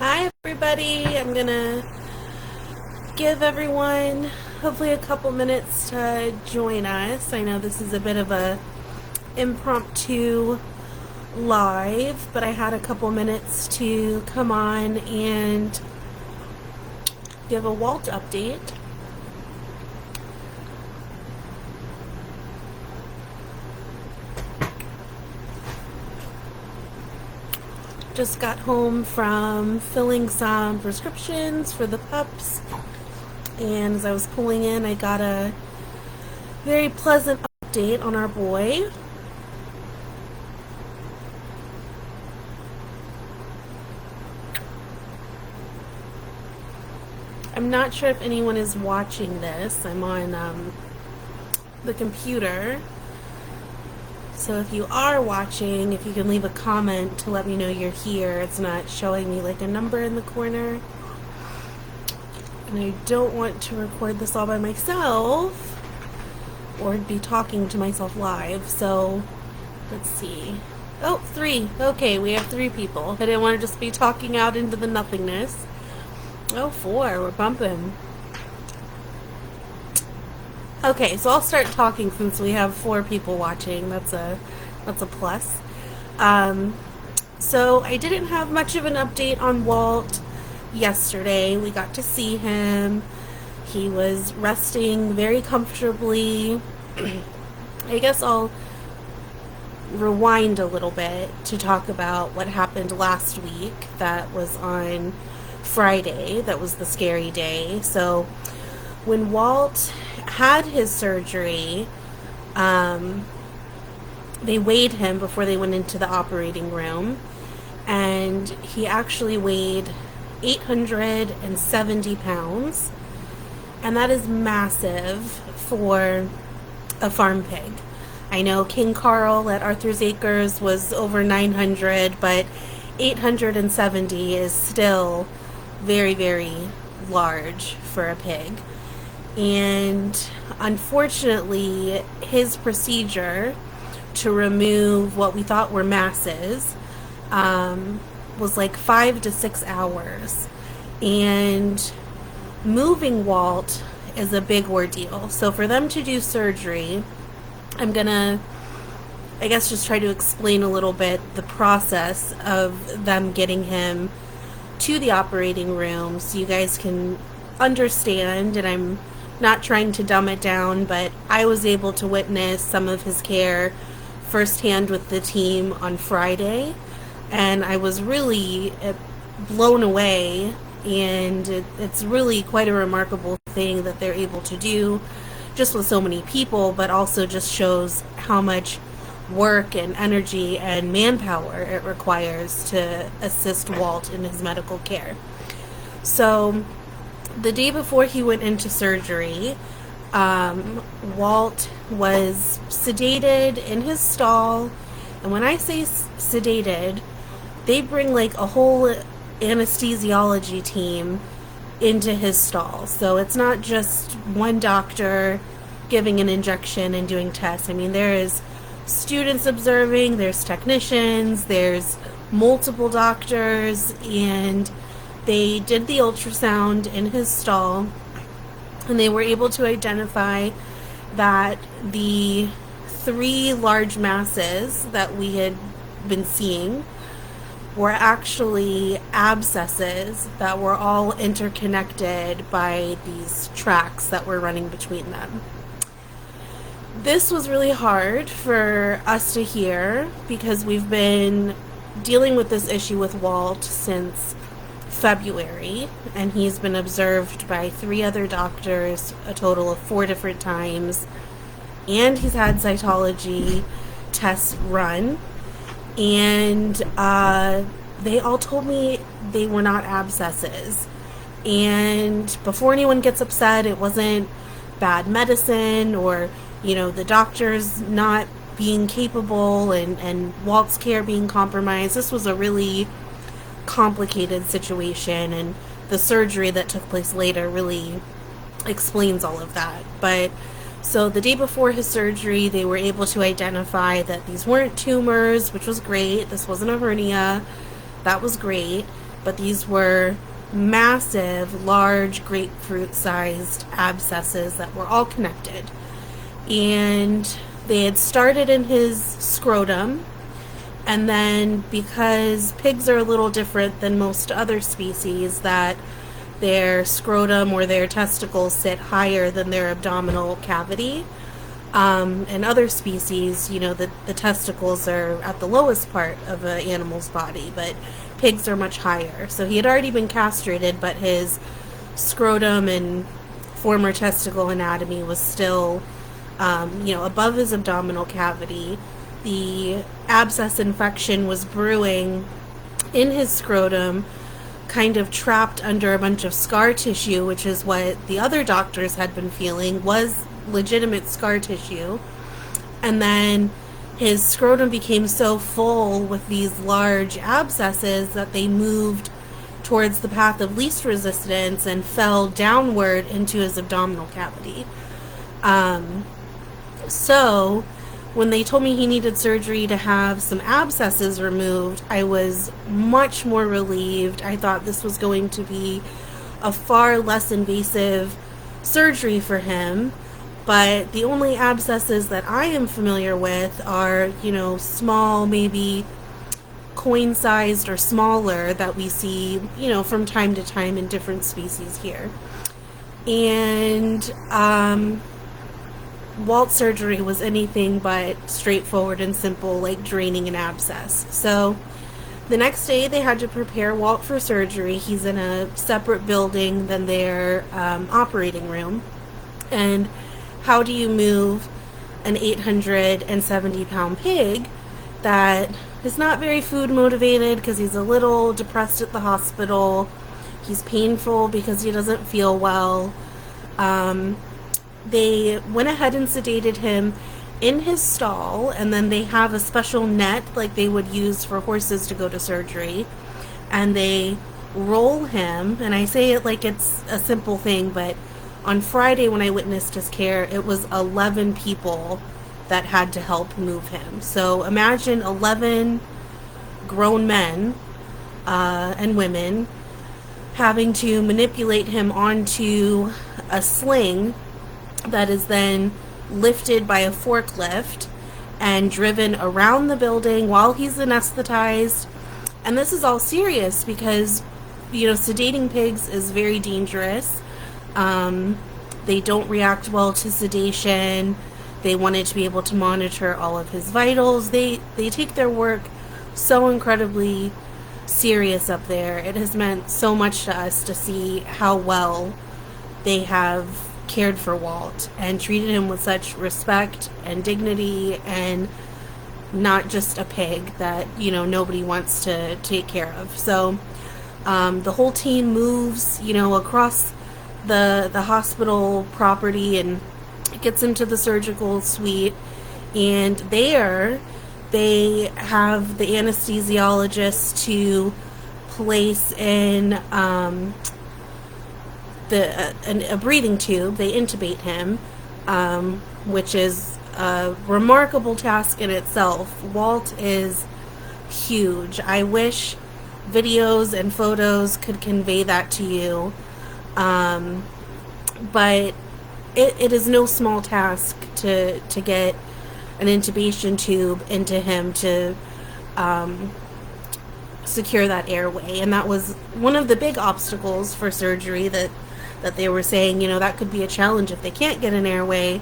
Hi everybody, I'm gonna give everyone hopefully a couple minutes to join us. I know this is a bit of a impromptu live, but I had a couple minutes to come on and give a Walt update. Just got home from filling some prescriptions for the pups, and as I was pulling in, I got a very pleasant update on our boy. I'm not sure if anyone is watching this. I'm on the computer. So if you are watching, if you can leave a comment to let me know you're here. It's not showing me like a number in the corner. And I don't want to record this all by myself or be talking to myself live. So let's see. Oh, 3. Okay, we have 3 people. I didn't want to just be talking out into the nothingness. Oh, 4. We're bumping. Okay, so I'll start talking since we have 4 people watching. That's a plus. So I didn't have much of an update on Walt yesterday. We got to see him. He was resting very comfortably. I guess I'll rewind a little bit to talk about what happened last week. That was on Friday. That was the scary day. So when Walt had his surgery, they weighed him before they went into the operating room, and he actually weighed 870 pounds, and that is massive for a farm pig. I know King Carl at Arthur's Acres was over 900, but 870 is still very, very large for a pig. And unfortunately, his procedure to remove what we thought were masses was like 5 to 6 hours. And moving Walt is a big ordeal. So for them to do surgery, I'm gonna, I guess, just try to explain a little bit the process of them getting him to the operating room so you guys can understand. And I'm not trying to dumb it down, but I was able to witness some of his care firsthand with the team on Friday, and I was really blown away. And it's really quite a remarkable thing that they're able to do just with so many people, but also just shows how much work and energy and manpower it requires to assist Walt in his medical care. So the day before he went into surgery, Walt was sedated in his stall. And when I say sedated, they bring like a whole anesthesiology team into his stall. So it's not just one doctor giving an injection and doing tests. I mean, there is students observing, there's technicians, there's multiple doctors, and they did the ultrasound in his stall, and they were able to identify that the 3 large masses that we had been seeing were actually abscesses that were all interconnected by these tracks that were running between them. This was really hard for us to hear because we've been dealing with this issue with Walt since February, and he's been observed by 3 other doctors a total of 4 different times, and he's had cytology tests run, and they all told me they were not abscesses. And before anyone gets upset, it wasn't bad medicine or, you know, the doctors not being capable and Walt's care being compromised. This was a really complicated situation, and the surgery that took place later really explains all of that. But so the day before his surgery, they were able to identify that these weren't tumors, which was great. This wasn't a hernia. That was great. but these were massive, large, grapefruit-sized abscesses that were all connected. And they had started in his scrotum, and then because pigs are a little different than most other species, that their scrotum or their testicles sit higher than their abdominal cavity. In other species, the testicles are at the lowest part of an animal's body, but pigs are much higher. So he had already been castrated, but his scrotum and former testicle anatomy was still, above his abdominal cavity. The abscess infection was brewing in his scrotum, kind of trapped under a bunch of scar tissue, which is what the other doctors had been feeling was legitimate scar tissue. And then his scrotum became so full with these large abscesses that they moved towards the path of least resistance and fell downward into his abdominal cavity. So when they told me he needed surgery to have some abscesses removed, I was much more relieved. I thought this was going to be a far less invasive surgery for him. But the only abscesses that I am familiar with are, small, maybe coin-sized or smaller, that we see, from time to time in different species here. And Walt's surgery was anything but straightforward and simple, like draining an abscess. So the next day they had to prepare Walt for surgery. He's in a separate building than their operating room. And how do you move an 870-pound pig that is not very food motivated because he's a little depressed at the hospital? He's painful because he doesn't feel well. They went ahead and sedated him in his stall, and then they have a special net like they would use for horses to go to surgery, and they roll him. And I say it like it's a simple thing, but on Friday when I witnessed his care, it was 11 people that had to help move him. So imagine 11 grown men and women having to manipulate him onto a sling that is then lifted by a forklift and driven around the building while he's anesthetized. And this is all serious because, sedating pigs is very dangerous. They don't react well to sedation. They wanted to be able to monitor all of his vitals. They take their work so incredibly serious up there. It has meant so much to us to see how well they have cared for Walt and treated him with such respect and dignity, and not just a pig that nobody wants to take care of. So the whole team moves across the hospital property and gets into the surgical suite, and there they have the anesthesiologist to place in a breathing tube. They intubate him, which is a remarkable task in itself. Walt is huge. I wish videos and photos could convey that to you, but it is no small task to get an intubation tube into him to secure that airway. And that was one of the big obstacles for surgery that they were saying, that could be a challenge. If they can't get an airway,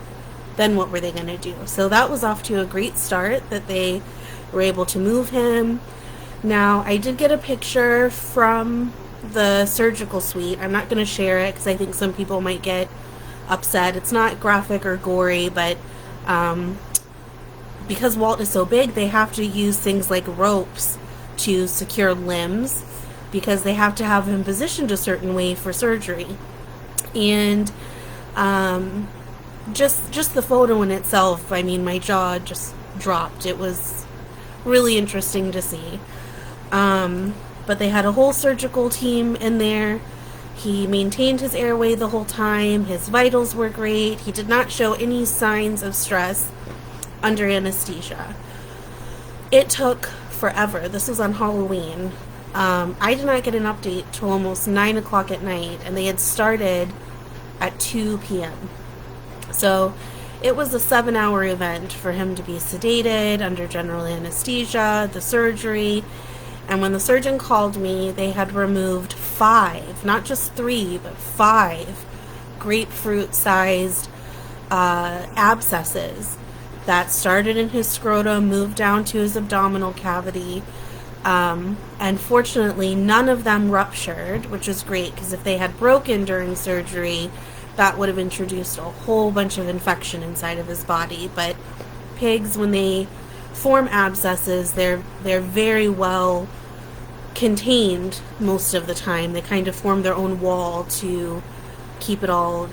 then what were they going to do? So that was off to a great start, that they were able to move him. Now, I did get a picture from the surgical suite. I'm not going to share it because I think some people might get upset. It's not graphic or gory, but because Walt is so big, they have to use things like ropes to secure limbs because they have to have him positioned a certain way for surgery. And just the photo in itself, my jaw just dropped. It was really interesting to see. But they had a whole surgical team in there. He maintained his airway the whole time. His vitals were great. He did not show any signs of stress under anesthesia. It took forever. This was on Halloween. I did not get an update till almost 9 o'clock at night, and they had started at 2 p.m. So it was a 7-hour event for him to be sedated under general anesthesia, the surgery. And when the surgeon called me, they had removed 5, not just 3, but 5 grapefruit-sized abscesses that started in his scrotum, moved down to his abdominal cavity. And fortunately, none of them ruptured, which is great, because if they had broken during surgery, that would have introduced a whole bunch of infection inside of his body. But pigs, when they form abscesses, they're very well contained most of the time. They kind of form their own wall to keep it all,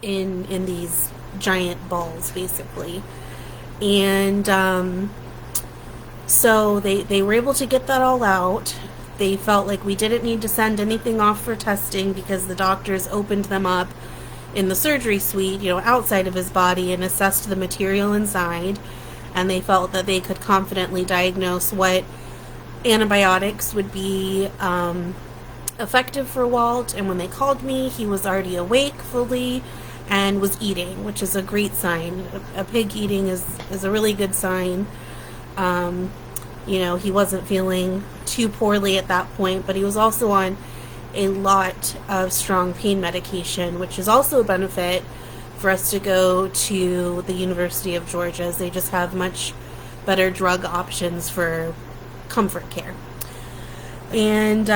in these giant balls, basically. And so they were able to get that all out. They felt like we didn't need to send anything off for testing because the doctors opened them up in the surgery suite, outside of his body, and assessed the material inside. And they felt that they could confidently diagnose what antibiotics would be effective for Walt. And when they called me, he was already awake fully and was eating, which is a great sign. A pig eating is a really good sign. He wasn't feeling too poorly at that point, but he was also on a lot of strong pain medication, which is also a benefit for us to go to the University of Georgia, as they just have much better drug options for comfort care. And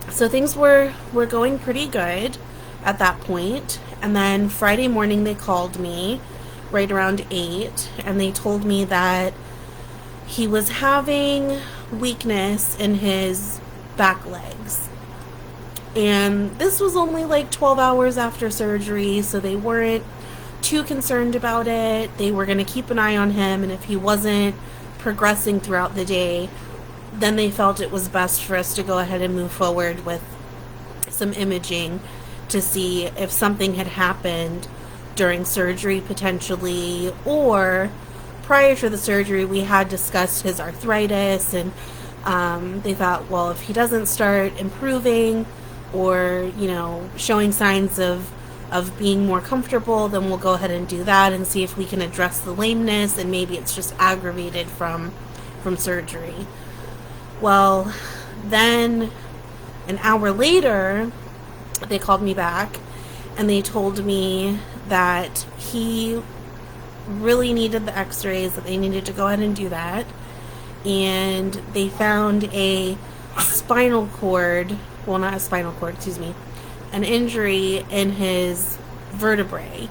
so things were going pretty good at that point. And then Friday morning they called me right around 8, and they told me that he was having weakness in his back legs. And this was only like 12 hours after surgery, so they weren't too concerned about it. They were going to keep an eye on him, and if he wasn't progressing throughout the day, then they felt it was best for us to go ahead and move forward with some imaging to see if something had happened during surgery potentially, or prior to the surgery we had discussed his arthritis, and they thought, well, if he doesn't start improving or showing signs of being more comfortable, then we'll go ahead and do that and see if we can address the lameness, and maybe it's just aggravated from surgery. Well, then an hour later they called me back and they told me that he really needed the x-rays, that they needed to go ahead and do that. And they found an injury in his vertebrae.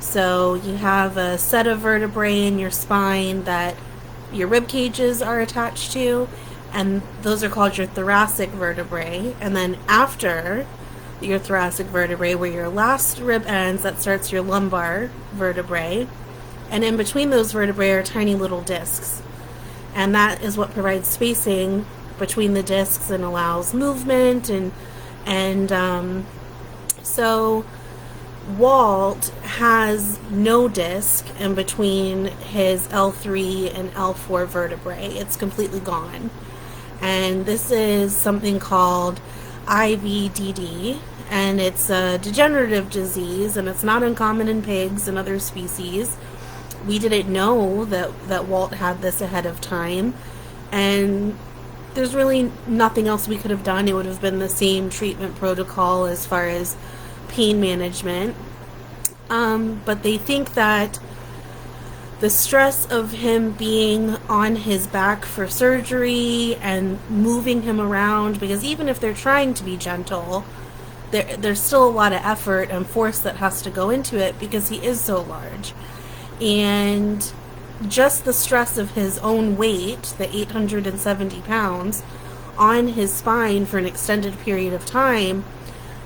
So you have a set of vertebrae in your spine that your rib cages are attached to, and those are called your thoracic vertebrae. And then after your thoracic vertebrae, where your last rib ends, that starts your lumbar vertebrae. And in between those vertebrae are tiny little discs. And that is what provides spacing between the discs and allows movement. So Walt has no disc in between his L3 and L4 vertebrae. It's completely gone. And this is something called IVDD, and it's a degenerative disease, and it's not uncommon in pigs and other species. We didn't know that Walt had this ahead of time, and there's really nothing else we could have done. It would have been the same treatment protocol as far as pain management. But they think that the stress of him being on his back for surgery and moving him around, because even if they're trying to be gentle, there's still a lot of effort and force that has to go into it because he is so large. And just the stress of his own weight, the 870 pounds, on his spine for an extended period of time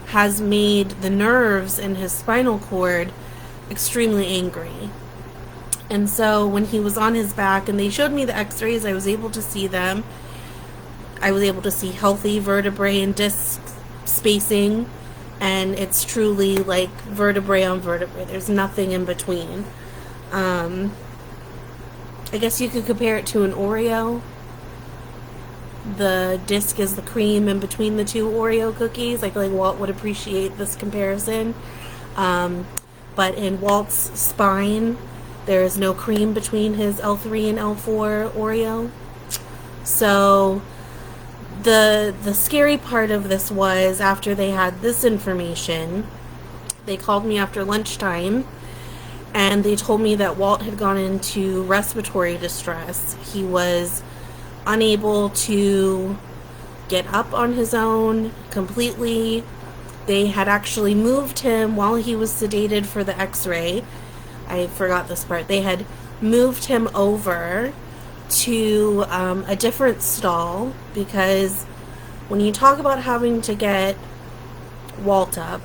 has made the nerves in his spinal cord extremely angry. And so when he was on his back and they showed me the x-rays, I was able to see them. I was able to see healthy vertebrae and disc spacing, and it's truly like vertebrae on vertebrae. There's nothing in between. I guess you could compare it to an Oreo, the disc is the cream in between the two Oreo cookies. I feel like Walt would appreciate this comparison. But in Walt's spine, there is no cream between his L3 and L4 Oreo. So the scary part of this was, after they had this information, they called me after lunchtime and they told me that Walt had gone into respiratory distress. He was unable to get up on his own completely. They had actually moved him while he was sedated for the x-ray. I forgot this part. They had moved him over to a different stall, because when you talk about having to get Walt up,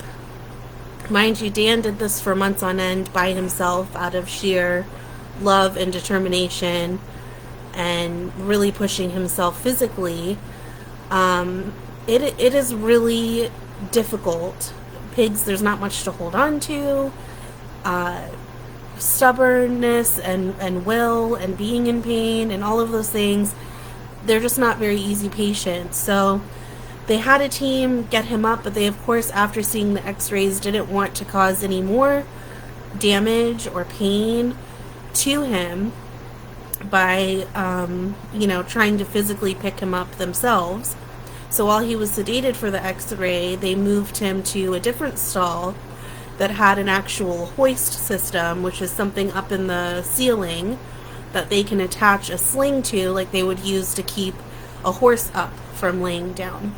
mind you, Dan did this for months on end by himself out of sheer love and determination and really pushing himself physically. It is really difficult. Pigs, there's not much to hold on to. Stubbornness and will and being in pain and all of those things, they're just not very easy patients. So they had a team get him up, but they, of course, after seeing the x-rays, didn't want to cause any more damage or pain to him by trying to physically pick him up themselves. So while he was sedated for the x-ray, they moved him to a different stall that had an actual hoist system, which is something up in the ceiling that they can attach a sling to, like they would use to keep a horse up from laying down.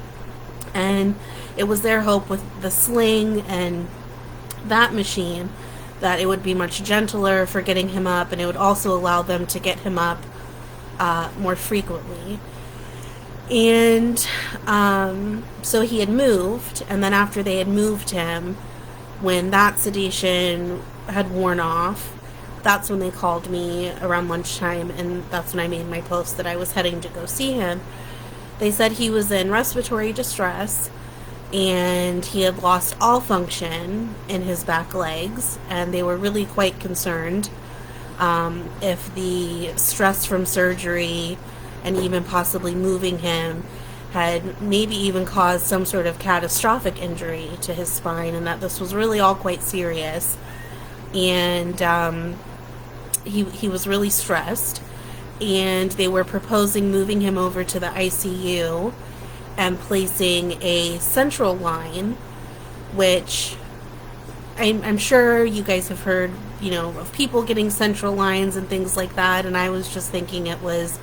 And it was their hope with the sling and that machine that it would be much gentler for getting him up, and it would also allow them to get him up more frequently. And so he had moved, and then after they had moved him, when that sedation had worn off, that's when they called me around lunchtime, and that's when I made my post that I was heading to go see him. They said he was in respiratory distress and he had lost all function in his back legs, and they were really quite concerned if the stress from surgery and even possibly moving him had maybe even caused some sort of catastrophic injury to his spine, and that this was really all quite serious. And he was really stressed, and they were proposing moving him over to the ICU and placing a central line, which I'm sure you guys have heard, of people getting central lines and things like that, and I was just thinking it was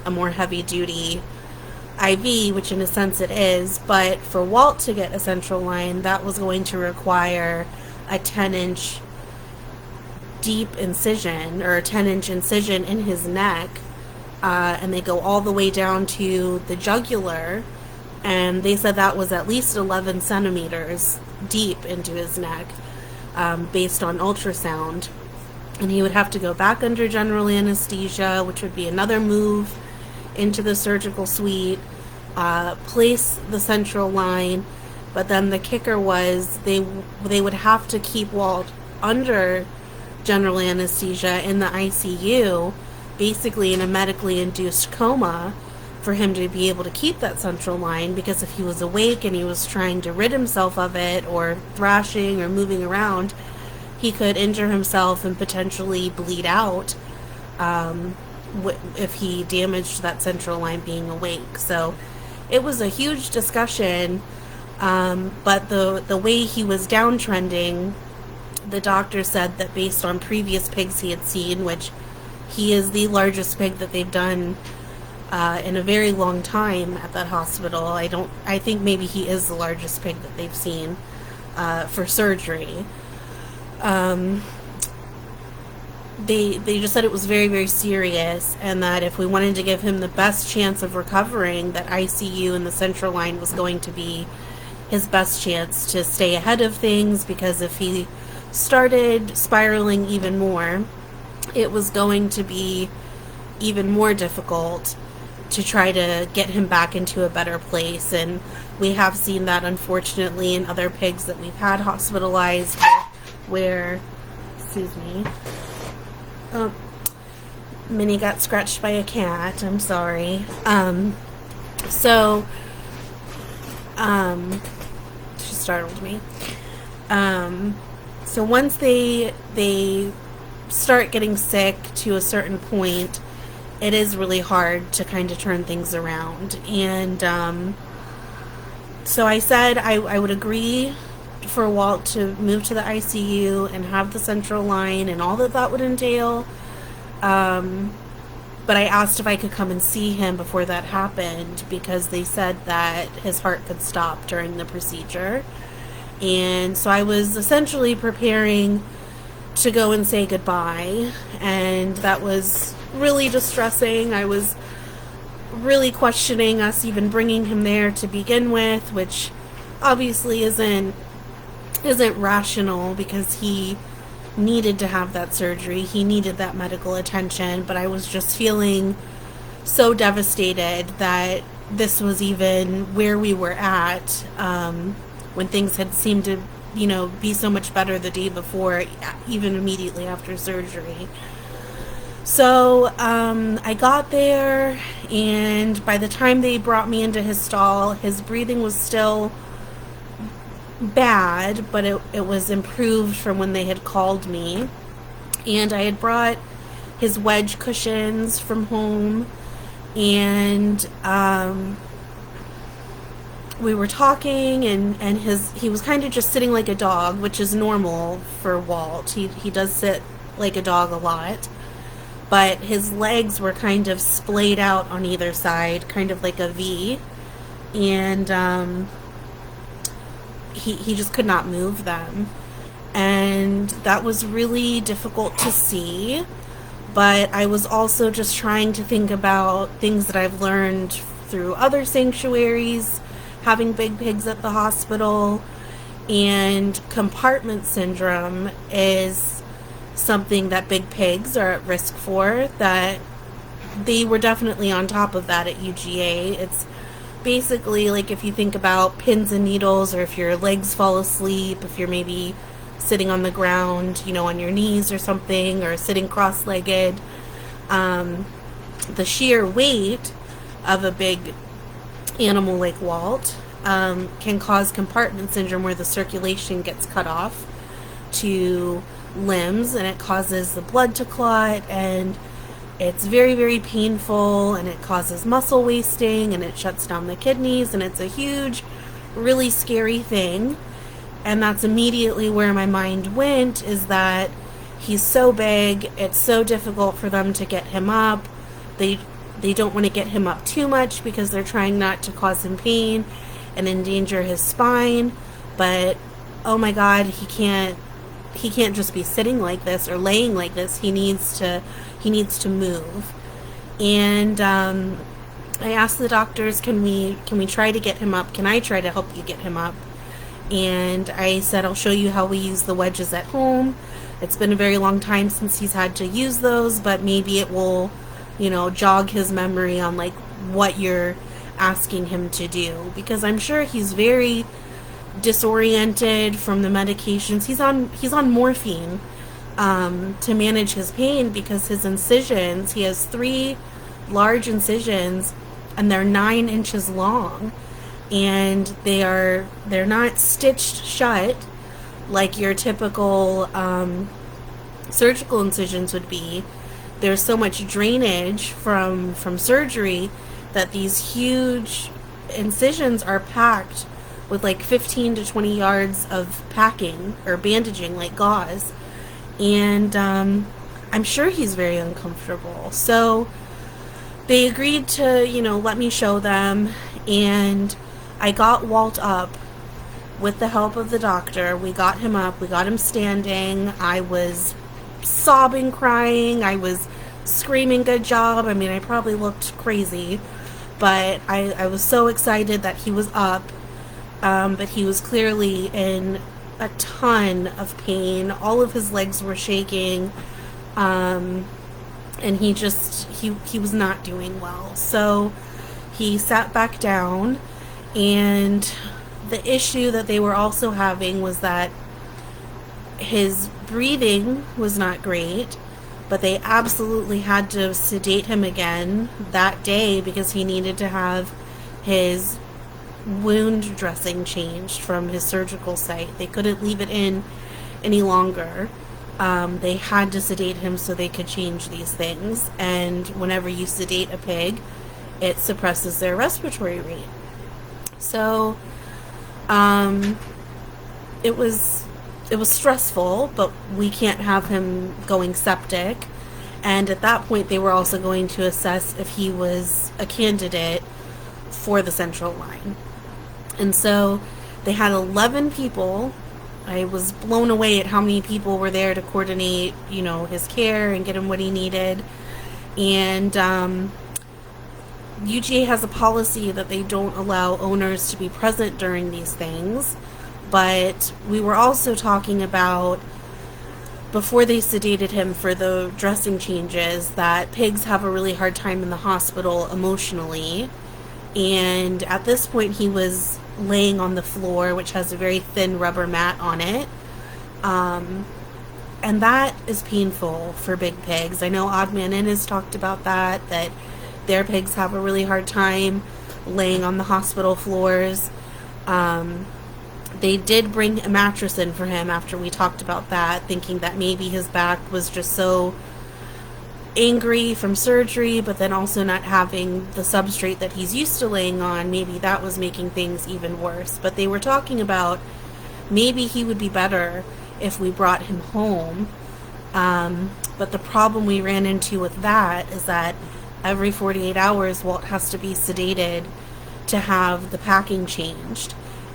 a more heavy-duty IV, which in a sense it is, but for Walt to get a central line, that was going to require a 10-inch deep incision, or a 10-inch incision in his neck, and they go all the way down to the jugular, and they said that was at least 11 centimeters deep into his neck, based on ultrasound. And he would have to go back under general anesthesia, which would be another move into the surgical suite, place the central line, but then the kicker was they would have to keep Walt under general anesthesia in the ICU, basically in a medically induced coma, for him to be able to keep that central line, because if he was awake and he was trying to rid himself of it, or thrashing or moving around, he could injure himself and potentially bleed out if he damaged that central line being awake. So it was a huge discussion, but the way he was downtrending, the doctor said that based on previous pigs he had seen, which he is the largest pig that they've done in a very long time at that hospital. I think maybe he is the largest pig that they've seen for surgery. They just said it was very, very serious, and that if we wanted to give him the best chance of recovering, that ICU and the central line was going to be his best chance to stay ahead of things, because if he started spiraling even more, it was going to be even more difficult to try to get him back into a better place. And we have seen that, unfortunately, in other pigs that we've had hospitalized, where excuse me, Minnie got scratched by a cat, I'm sorry. So, she startled me. So once they start getting sick to a certain point, it is really hard to kind of turn things around. And so I said I would agree for Walt to move to the ICU and have the central line and all that would entail. But I asked if I could come and see him before that happened, because they said that his heart could stop during the procedure. And so I was essentially preparing to go and say goodbye, and that was really distressing. I was really questioning us even bringing him there to begin with, which obviously isn't rational, because he needed to have that surgery. He needed that medical attention, but I was just feeling so devastated that this was even where we were at, when things had seemed to, be so much better the day before, even immediately after surgery. So I got there, and by the time they brought me into his stall, his breathing was still bad, but it was improved from when they had called me. And I had brought his wedge cushions from home, and we were talking, and he was kind of just sitting like a dog, which is normal for Walt. He does sit like a dog a lot, but his legs were kind of splayed out on either side, kind of like a V, and he just could not move them. And that was really difficult to see, but I was also just trying to think about things that I've learned through other sanctuaries, having big pigs at the hospital. And compartment syndrome is something that big pigs are at risk for, that they were definitely on top of that at UGA. It's basically like if you think about pins and needles, or if your legs fall asleep, if you're maybe sitting on the ground, on your knees or something, or sitting cross-legged, the sheer weight of a big animal like Walt can cause compartment syndrome, where the circulation gets cut off to limbs, and it causes the blood to clot, and it's very, very painful, and it causes muscle wasting, and it shuts down the kidneys, and it's a huge, really scary thing. And that's immediately where my mind went, is that he's so big, it's so difficult for them to get him up. They don't want to get him up too much, because they're trying not to cause him pain and endanger his spine. But oh my God, he can't just be sitting like this or laying like this. He needs to move. And I asked the doctors, can we try to get him up? Can I try to help you get him up? And I said, I'll show you how we use the wedges at home. It's been a very long time since he's had to use those, but maybe it will, jog his memory on like what you're asking him to do, because I'm sure he's very disoriented from the medications. He's on morphine to manage his pain, because his incisions, he has 3 large incisions, and they're 9 inches long, and they're not stitched shut like your typical surgical incisions would be. There's so much drainage from surgery that these huge incisions are packed with like 15 to 20 yards of packing or bandaging, like gauze. And I'm sure he's very uncomfortable. So they agreed to, let me show them. And I got Walt up with the help of the doctor. We got him up. We got him standing. I was sobbing, crying. I was screaming, good job. I mean, I probably looked crazy. But I was so excited that he was up. But he was clearly in a ton of pain. All of his legs were shaking. And he was not doing well. So he sat back down, and the issue that they were also having was that his breathing was not great, but they absolutely had to sedate him again that day, because he needed to have his wound dressing changed from his surgical site. They couldn't leave it in any longer. They had to sedate him so they could change these things. And whenever you sedate a pig, it suppresses their respiratory rate. So it was stressful, but we can't have him going septic. And at that point, they were also going to assess if he was a candidate for the central line. And so they had 11 people. I was blown away at how many people were there to coordinate, his care and get him what he needed. And UGA has a policy that they don't allow owners to be present during these things. But we were also talking about, before they sedated him for the dressing changes, that pigs have a really hard time in the hospital emotionally. And at this point, he was laying on the floor, which has a very thin rubber mat on it. And that is painful for big pigs. I know Odd Man Inn has talked about that their pigs have a really hard time laying on the hospital floors. They did bring a mattress in for him after we talked about that, thinking that maybe his back was just so angry from surgery, but then also not having the substrate that he's used to laying on, maybe that was making things even worse. But they were talking about maybe he would be better if we brought him home. But the problem we ran into with that is that every 48 hours, Walt has to be sedated to have the packing changed.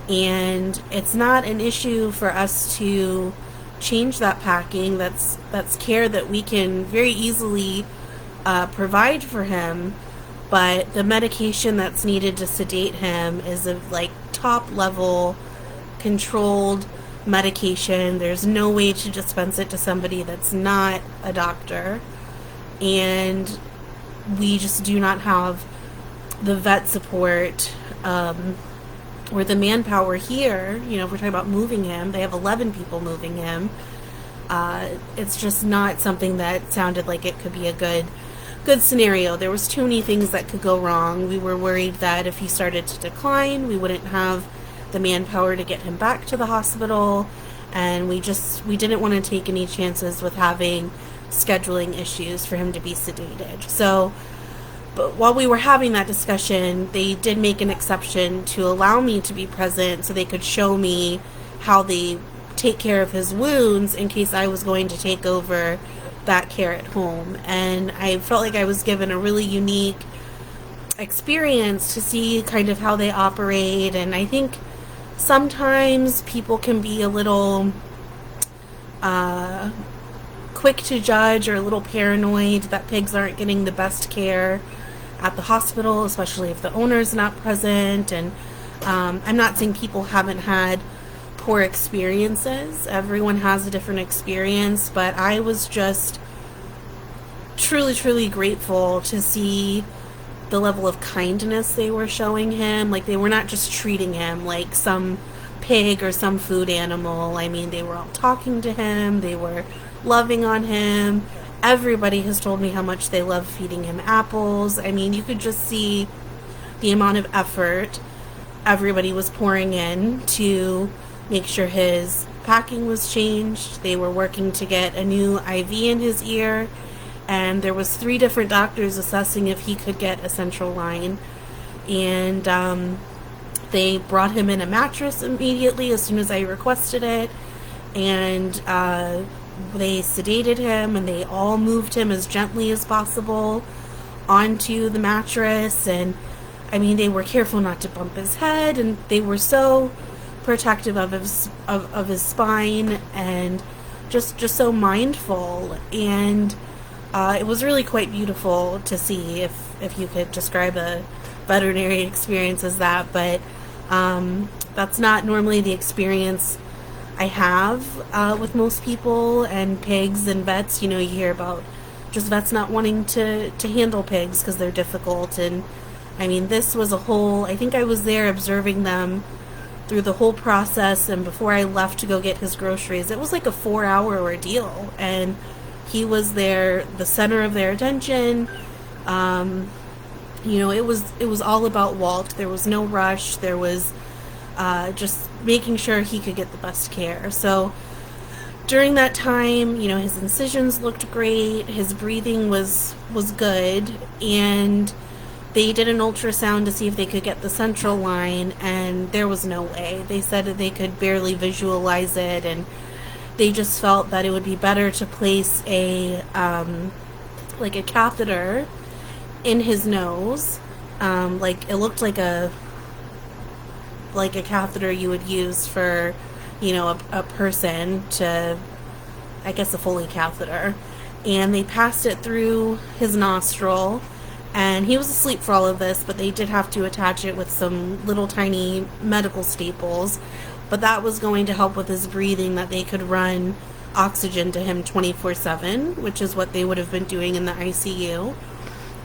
And it's not an issue for us to change that packing. That's care that we can very easily provide for him. But the medication that's needed to sedate him is a top level controlled medication. There's no way to dispense it to somebody that's not a doctor. And we just do not have the vet support or the manpower here. If we're talking about moving him, they have 11 people moving him. It's just not something that sounded like it could be a good scenario. There was too many things that could go wrong. We were worried that if he started to decline, we wouldn't have the manpower to get him back to the hospital, and we didn't want to take any chances with having scheduling issues for him to be sedated. So, but while we were having that discussion, they did make an exception to allow me to be present so they could show me how they take care of his wounds in case I was going to take over that care at home. And I felt like I was given a really unique experience to see kind of how they operate. And I think sometimes people can be a little quick to judge or a little paranoid that pigs aren't getting the best care at the hospital, especially if the owner's not present. And I'm not saying people haven't had poor experiences. Everyone has a different experience, but I was just truly, truly grateful to see the level of kindness they were showing him. Like, they were not just treating him like some pig or some food animal. I mean, they were all talking to him. They were loving on him. Everybody has told me how much they love feeding him apples. I mean, you could just see the amount of effort everybody was pouring in to make sure his packing was changed. They were working to get a new IV in his ear, and there was 3 different doctors assessing if he could get a central line. And they brought him in a mattress immediately as soon as I requested it, and they sedated him, and they all moved him as gently as possible onto the mattress. And I mean, they were careful not to bump his head, and they were so protective of his spine, and just so mindful. And it was really quite beautiful to see, if you could describe a veterinary experience as that. But that's not normally the experience I have with most people and pigs and vets. You hear about just vets not wanting to handle pigs because they're difficult. And I mean, this was I think I was there observing them through the whole process, and before I left to go get his groceries, it was like a 4-hour ordeal, and he was the center of their attention. it was all about Walt. There was no rush. There was just making sure he could get the best care. So during that time, his incisions looked great, his breathing was good, and they did an ultrasound to see if they could get the central line, and there was no way. They said that they could barely visualize it, and they just felt that it would be better to place a catheter in his nose. It looked like a catheter you would use for, a person to, I guess, a Foley catheter. And they passed it through his nostril, and he was asleep for all of this, but they did have to attach it with some little tiny medical staples. But that was going to help with his breathing, that they could run oxygen to him 24/7, which is what they would have been doing in the ICU.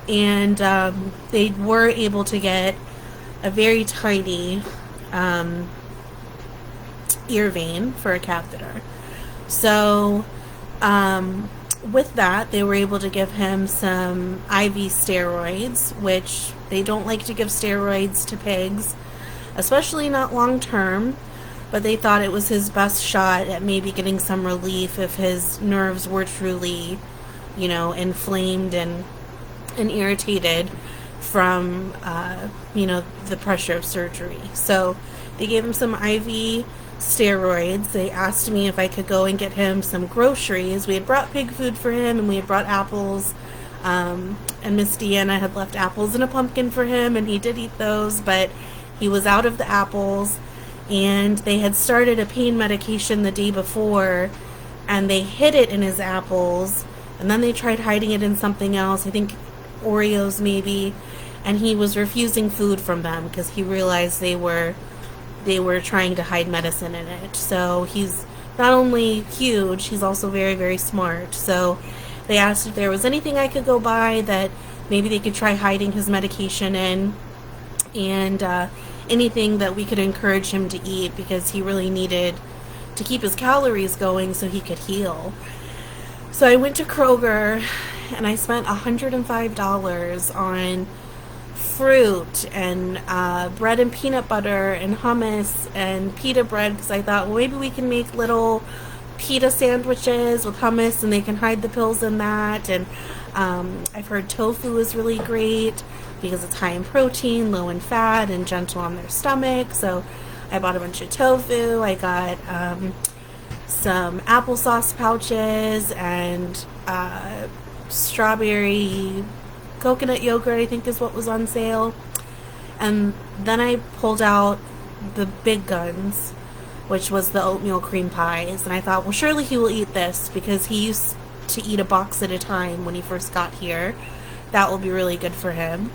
And they were able to get a very tiny ear vein for a catheter. So with that, they were able to give him some IV steroids, which they don't like to give steroids to pigs, especially not long term, but they thought it was his best shot at maybe getting some relief if his nerves were truly, inflamed and irritated from, the pressure of surgery. So they gave him some IV steroids. They asked me if I could go and get him some groceries. We had brought pig food for him, and we had brought apples, and Miss Deanna had left apples and a pumpkin for him, and he did eat those, but he was out of the apples, and they had started a pain medication the day before, and they hid it in his apples, and then they tried hiding it in something else, I think Oreos maybe, and he was refusing food from them because he realized they were trying to hide medicine in it. So he's not only huge, he's also very, very smart. So they asked if there was anything I could go by that maybe they could try hiding his medication in, and anything that we could encourage him to eat, because he really needed to keep his calories going so he could heal. So I went to Kroger, and I spent $105 on fruit and bread and peanut butter and hummus and pita bread, because I thought, well, maybe we can make little pita sandwiches with hummus and they can hide the pills in that. And I've heard tofu is really great because it's high in protein, low in fat, and gentle on their stomach. So I bought a bunch of tofu. I got some applesauce pouches and strawberry coconut yogurt, I think is what was on sale. And then I pulled out the big guns, which was the oatmeal cream pies, and I thought, well, surely he will eat this because he used to eat a box at a time when he first got here. That will be really good for him.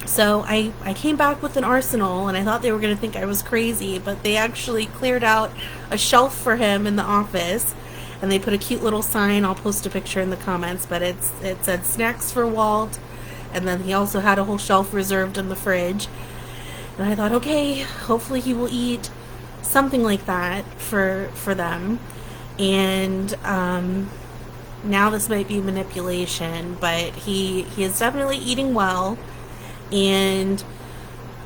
So I came back with an arsenal, and I thought they were going to think I was crazy, but they actually cleared out a shelf for him in the office, and they put a cute little sign. I'll post a picture in the comments, but it said snacks for Walt, and then he also had a whole shelf reserved in the fridge. And I thought, okay, hopefully he will eat something like that for them. And now this might be manipulation, but he is definitely eating well. And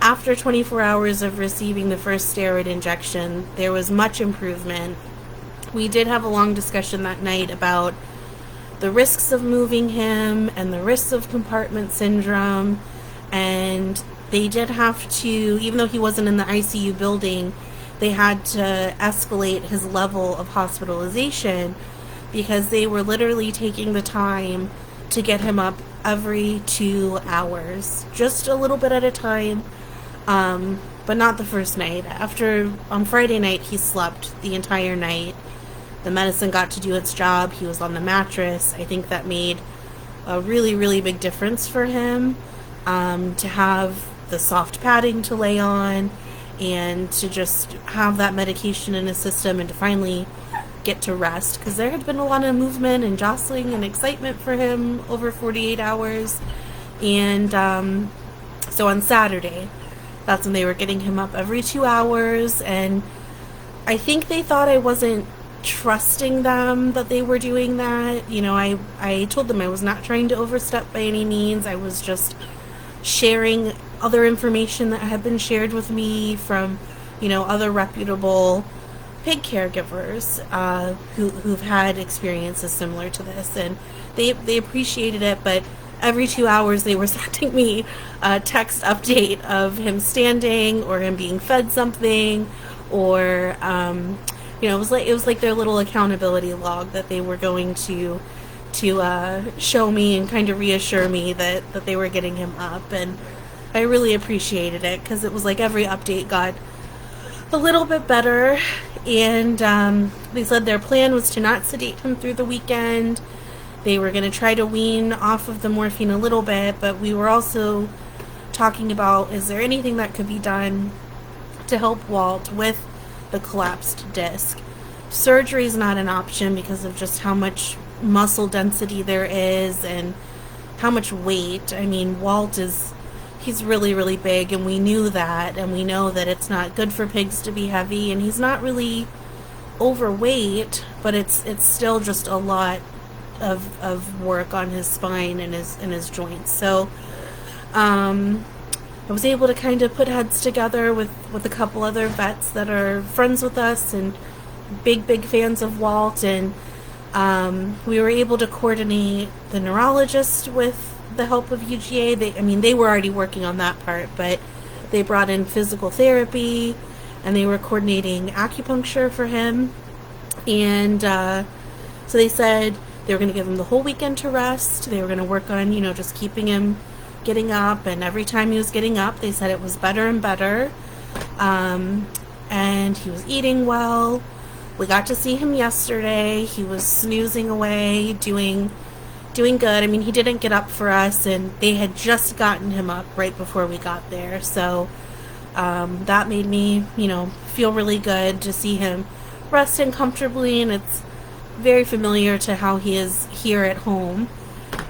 after 24 hours of receiving the first steroid injection, there was much improvement. We did have a long discussion that night about the risks of moving him and the risks of compartment syndrome, and they did have to, even though he wasn't in the ICU building, they had to escalate his level of hospitalization because they were literally taking the time to get him up every 2 hours, just a little bit at a time, but not the first night. On Friday night, he slept the entire night. The medicine got to do its job. He was on the mattress. I think that made a really, really big difference for him, to have the soft padding to lay on and to just have that medication in his system and to finally get to rest, because there had been a lot of movement and jostling and excitement for him over 48 hours. And so on Saturday, that's when they were getting him up every 2 hours, and I think they thought I wasn't trusting them that they were doing that. I told them I was not trying to overstep by any means. I was just sharing other information that had been shared with me from, other reputable pig caregivers who've had experiences similar to this, and they appreciated it. But every 2 hours they were sending me a text update of him standing or him being fed something, or it was like their little accountability log that they were going to show me and kind of reassure me that they were getting him up. And I really appreciated it, because it was like every update got a little bit better. And they said their plan was to not sedate him through the weekend. They were going to try to wean off of the morphine a little bit, but we were also talking about, is there anything that could be done to help Walt with the collapsed disc? Surgery is not an option because of just how much muscle density there is and how much weight. I mean, he's really, really big, and we knew that, and we know that it's not good for pigs to be heavy, and he's not really overweight, but it's still just a lot of work on his spine and his joints. So I was able to kind of put heads together with a couple other vets that are friends with us and big fans of Walt, and we were able to coordinate the neurologist with the help of UGA. They were already working on that part, but they brought in physical therapy, and they were coordinating acupuncture for him. And so they said they were going to give him the whole weekend to rest. They were going to work on, just keeping him getting up, and every time he was getting up, they said it was better and better. And he was eating well. We got to see him yesterday. He was snoozing away, doing good. He didn't get up for us, and they had just gotten him up right before we got there. So that made me, feel really good to see him resting comfortably, and it's very familiar to how he is here at home.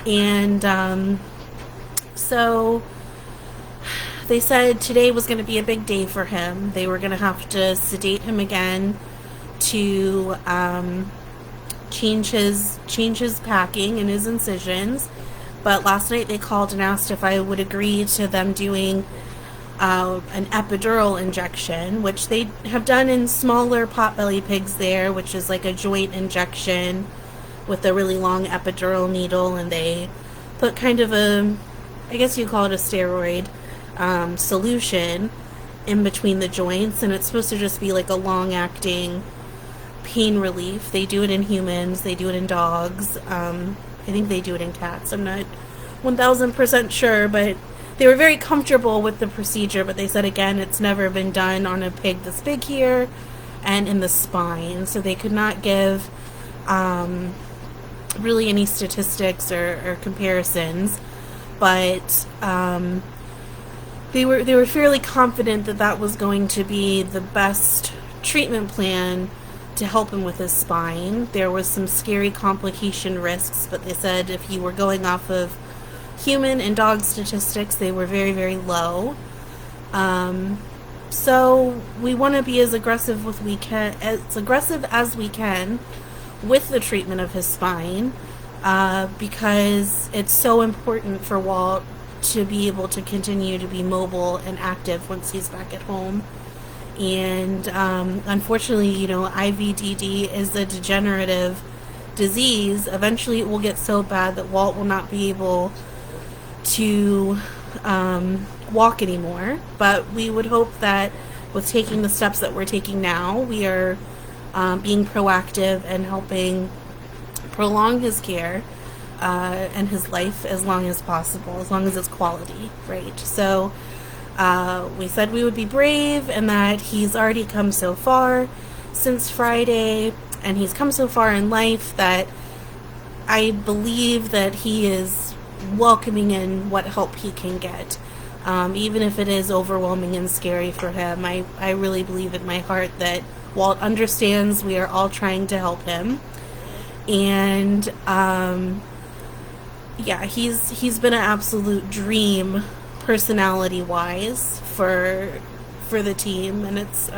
And so they said today was going to be a big day for him. They were going to have to sedate him again to change his packing and his incisions. But last night they called and asked if I would agree to them doing an epidural injection, which they have done in smaller potbelly pigs there, which is like a joint injection with a really long epidural needle, and they put kind of I guess you call it a steroid solution in between the joints, and it's supposed to just be like a long-acting pain relief. They do it in humans, they do it in dogs, I think they do it in cats. I'm not 1000% sure, but they were very comfortable with the procedure. But they said, again, it's never been done on a pig this big here and in the spine, so they could not give really any statistics or comparisons. But they were fairly confident that that was going to be the best treatment plan to help him with his spine. There was some scary complication risks, but they said if you were going off of human and dog statistics, they were very, very low. So we want to be as aggressive as we can with the treatment of his spine, because it's so important for Walt to be able to continue to be mobile and active once he's back at home. And unfortunately, IVDD is a degenerative disease. Eventually it will get so bad that Walt will not be able to walk anymore. But we would hope that with taking the steps that we're taking now, we are being proactive and helping prolong his care and his life as long as possible, as long as it's quality, right? So we said we would be brave, and that he's already come so far since Friday, and he's come so far in life that I believe that he is welcoming in what help he can get, even if it is overwhelming and scary for him. I really believe in my heart that Walt understands we are all trying to help him. And yeah, he's been an absolute dream personality wise for the team, and it's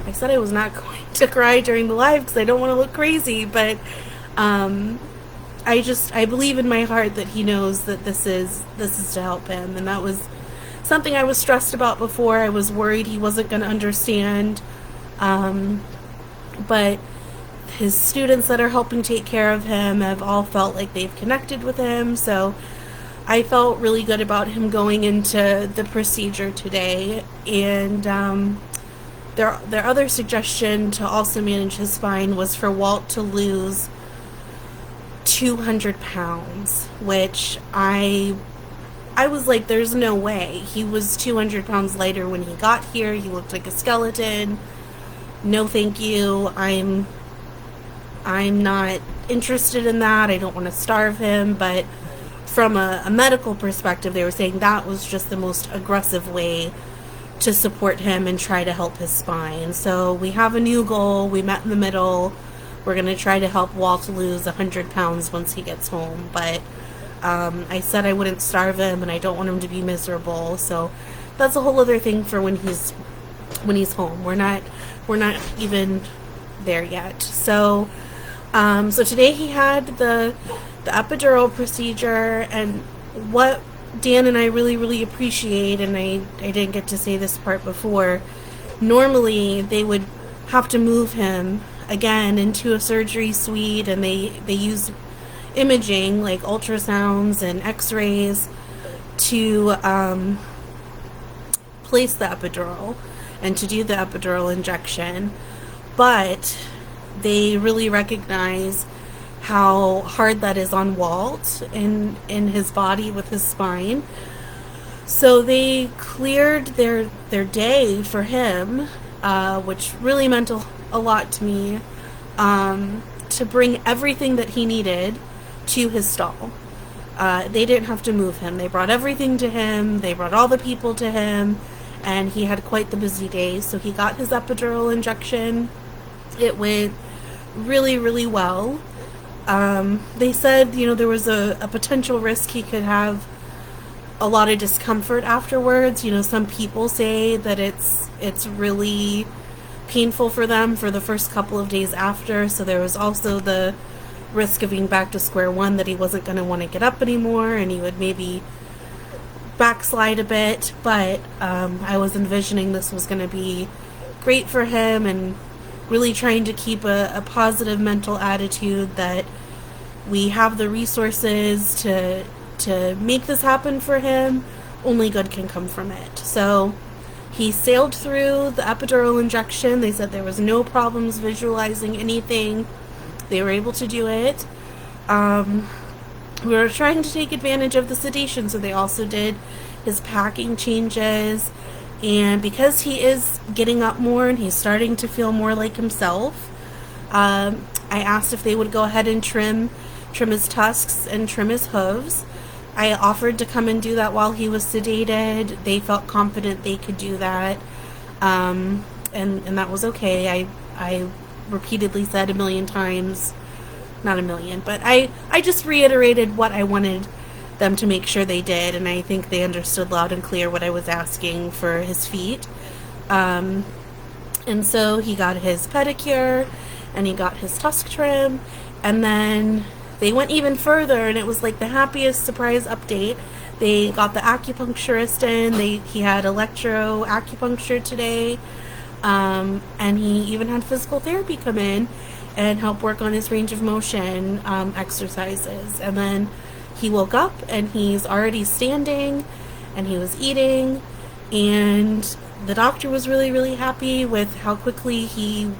I said I was not going to cry during the live because I don't want to look crazy, but I believe in my heart that he knows that this is to help him, and that was something I was stressed about before. I was worried he wasn't going to understand, but his students that are helping take care of him have all felt like they've connected with him, so I felt really good about him going into the procedure today. And their other suggestion to also manage his spine was for Walt to lose 200 pounds, which I was like, there's no way. He was 200 pounds lighter when he got here. He looked like a skeleton. No, thank you. I'm not interested in that. I don't want to starve him. But from a medical perspective, they were saying that was just the most aggressive way to support him and try to help his spine. So we have a new goal. We met in the middle. We're going to try to help Walt lose 100 pounds once he gets home. But I said I wouldn't starve him, and I don't want him to be miserable. So that's a whole other thing for when he's home. We're not even there yet. So so today he had the epidural procedure, and what Dan and I really appreciate, and I didn't get to say this part before, normally they would have to move him again into a surgery suite, and they use imaging like ultrasounds and x-rays to place the epidural and to do the epidural injection. But they really recognize how hard that is on Walt in his body with his spine. So they cleared their day for him, which really meant a lot to me, to bring everything that he needed to his stall. They didn't have to move him. They brought everything to him. They brought all the people to him, and he had quite the busy day. So he got his epidural injection. It went really well. They said, there was a potential risk he could have a lot of discomfort afterwards. Some people say that it's really painful for them for the first couple of days after. So there was also the risk of being back to square one, that he wasn't going to want to get up anymore and he would maybe backslide a bit. But I was envisioning this was going to be great for him, and really trying to keep a positive mental attitude that we have the resources to make this happen for him. Only good can come from it. So he sailed through the epidural injection. They said there was no problems visualizing anything. They were able to do it. We were trying to take advantage of the sedation, so they also did his packing changes. And because he is getting up more and he's starting to feel more like himself, I asked if they would go ahead and trim his tusks and trim his hooves. I offered to come and do that while he was sedated. They felt confident they could do that, and that was okay. I repeatedly said a million times, not a million, but I just reiterated what I wanted them to make sure they did, and I think they understood loud and clear what I was asking for his feet. And so he got his pedicure and he got his tusk trim, and then they went even further, and it was like the happiest surprise update. They got the acupuncturist in. He had electro acupuncture today, and he even had physical therapy come in and help work on his range of motion exercises. And then he woke up and he's already standing and he was eating, and the doctor was really happy with how quickly he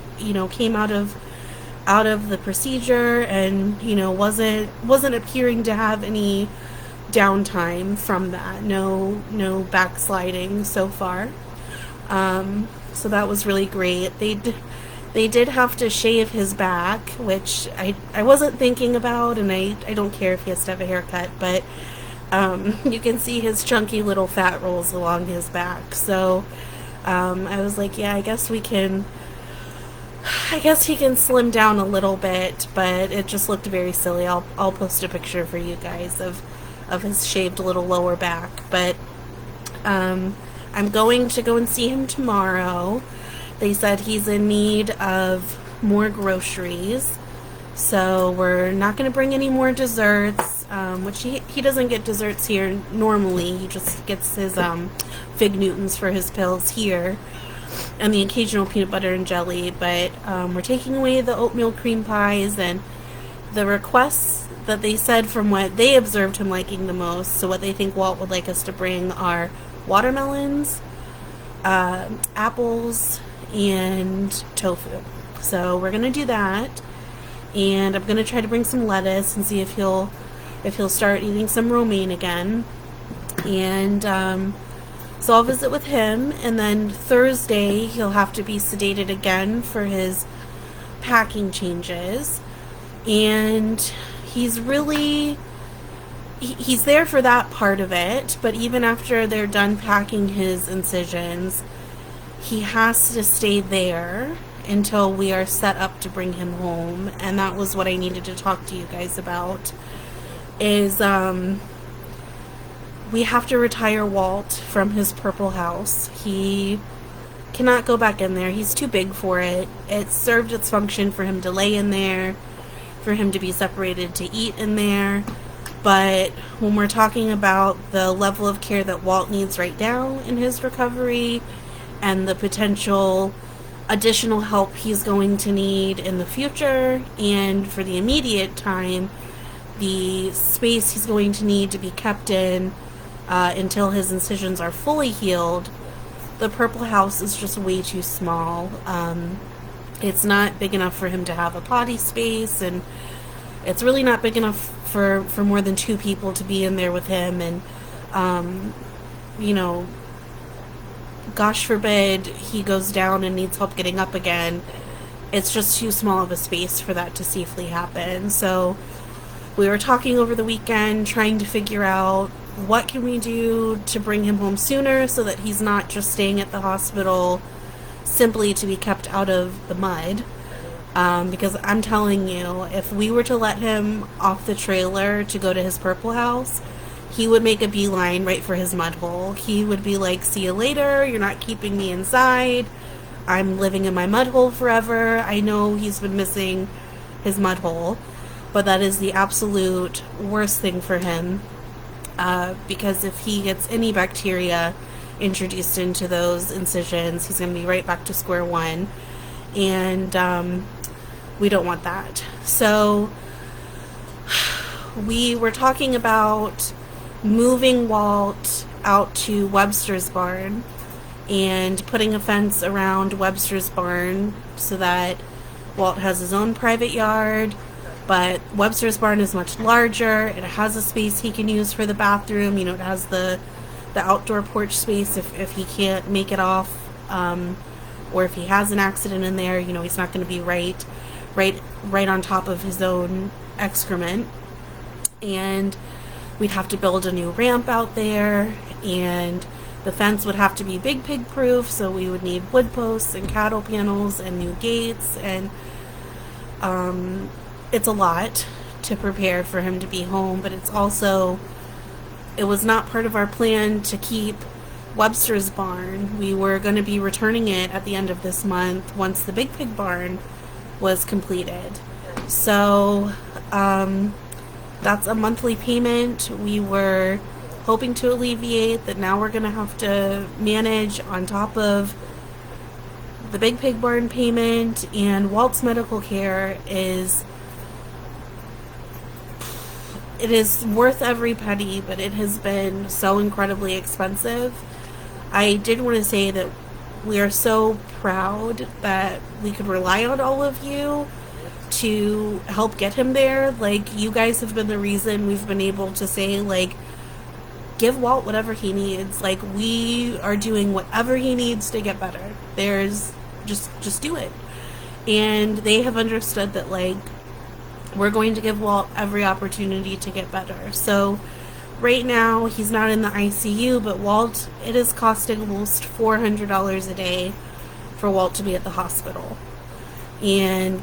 came out of the procedure, and wasn't appearing to have any downtime from that. No backsliding so far. So that was really great. They did have to shave his back, which I wasn't thinking about, and I don't care if he has to have a haircut, but you can see his chunky little fat rolls along his back. So I was like, yeah, I guess he can slim down a little bit, but it just looked very silly. I'll post a picture for you guys of his shaved little lower back. But I'm going to go and see him tomorrow. They said he's in need of more groceries. So we're not going to bring any more desserts, which he doesn't get desserts here normally. He just gets his Fig Newtons for his pills here, and the occasional peanut butter and jelly. But we're taking away the oatmeal cream pies, and the requests that they said from what they observed him liking the most, so what they think Walt would like us to bring are watermelons, apples, and tofu. So we're going to do that. And I'm gonna try to bring some lettuce and see if he'll start eating some romaine again. And so I'll visit with him, and then Thursday he'll have to be sedated again for his packing changes. And he's there for that part of it, but even after they're done packing his incisions, he has to stay there until we are set up to bring him home. And that was what I needed to talk to you guys about, is we have to retire Walt from his purple house. He cannot go back in there. He's too big for it. It served its function for him to lay in there, for him to be separated to eat in there. But when we're talking about the level of care that Walt needs right now in his recovery, and the potential additional help he's going to need in the future, and for the immediate time, the space he's going to need to be kept in until his incisions are fully healed, the purple house is just way too small. It's not big enough for him to have a potty space, and it's really not big enough for more than 2 people to be in there with him. And gosh forbid he goes down and needs help getting up again. It's just too small of a space for that to safely happen. So we were talking over the weekend, trying to figure out what can we do to bring him home sooner so that he's not just staying at the hospital simply to be kept out of the mud. Because I'm telling you, if we were to let him off the trailer to go to his purple house, he would make a beeline right for his mud hole. He would be like, see you later, you're not keeping me inside, I'm living in my mud hole forever. I know he's been missing his mud hole, but that is the absolute worst thing for him, because if he gets any bacteria introduced into those incisions, he's going to be right back to square one, and we don't want that. So we were talking about moving Walt out to Webster's barn and putting a fence around Webster's barn so that Walt has his own private yard. But Webster's barn is much larger. It has a space he can use for the bathroom. It has the outdoor porch space if he can't make it off, or if he has an accident in there. He's not going to be right on top of his own excrement. And we'd have to build a new ramp out there, and the fence would have to be big pig proof, so we would need wood posts and cattle panels and new gates, and it's a lot to prepare for him to be home. But it was not part of our plan to keep Webster's barn. We were going to be returning it at the end of this month once the big pig barn was completed. So that's a monthly payment we were hoping to alleviate, that now we're going to have to manage on top of the big pig barn payment. And Walt's medical care is worth every penny, but it has been so incredibly expensive. I did want to say that we are so proud that we could rely on all of you to help get him there. Like, you guys have been the reason we've been able to say, like, give Walt whatever he needs. Like, we are doing whatever he needs to get better. There's just do it. And they have understood that, like, we're going to give Walt every opportunity to get better. So right now he's not in the ICU, but Walt, it is costing almost $400 a day for Walt to be at the hospital. And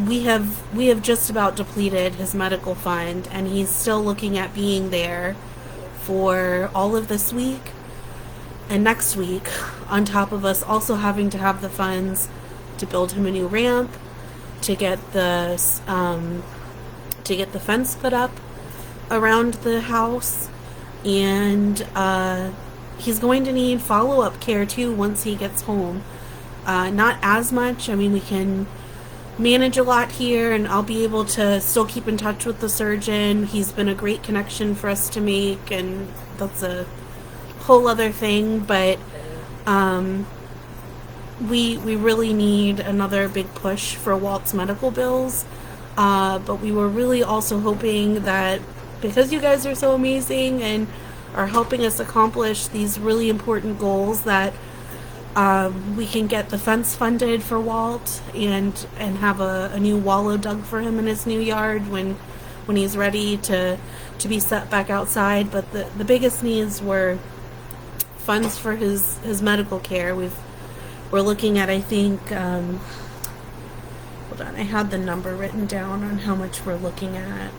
we have just about depleted his medical fund, and he's still looking at being there for all of this week. And next week, on top of us also having to have the funds to build him a new ramp, to get the fence put up around the house, and he's going to need follow-up care too once he gets home. Not as much. I mean, we can manage a lot here, and I'll be able to still keep in touch with the surgeon. He's been a great connection for us to make, and that's a whole other thing, but we really need another big push for Walt's medical bills. But we were really also hoping that because you guys are so amazing and are helping us accomplish these really important goals, that we can get the fence funded for Walt and have a new wallow dug for him in his new yard when he's ready to be set back outside. But the biggest needs were funds for his medical care. We're looking at, I think, hold on, I had the number written down on how much we're looking at.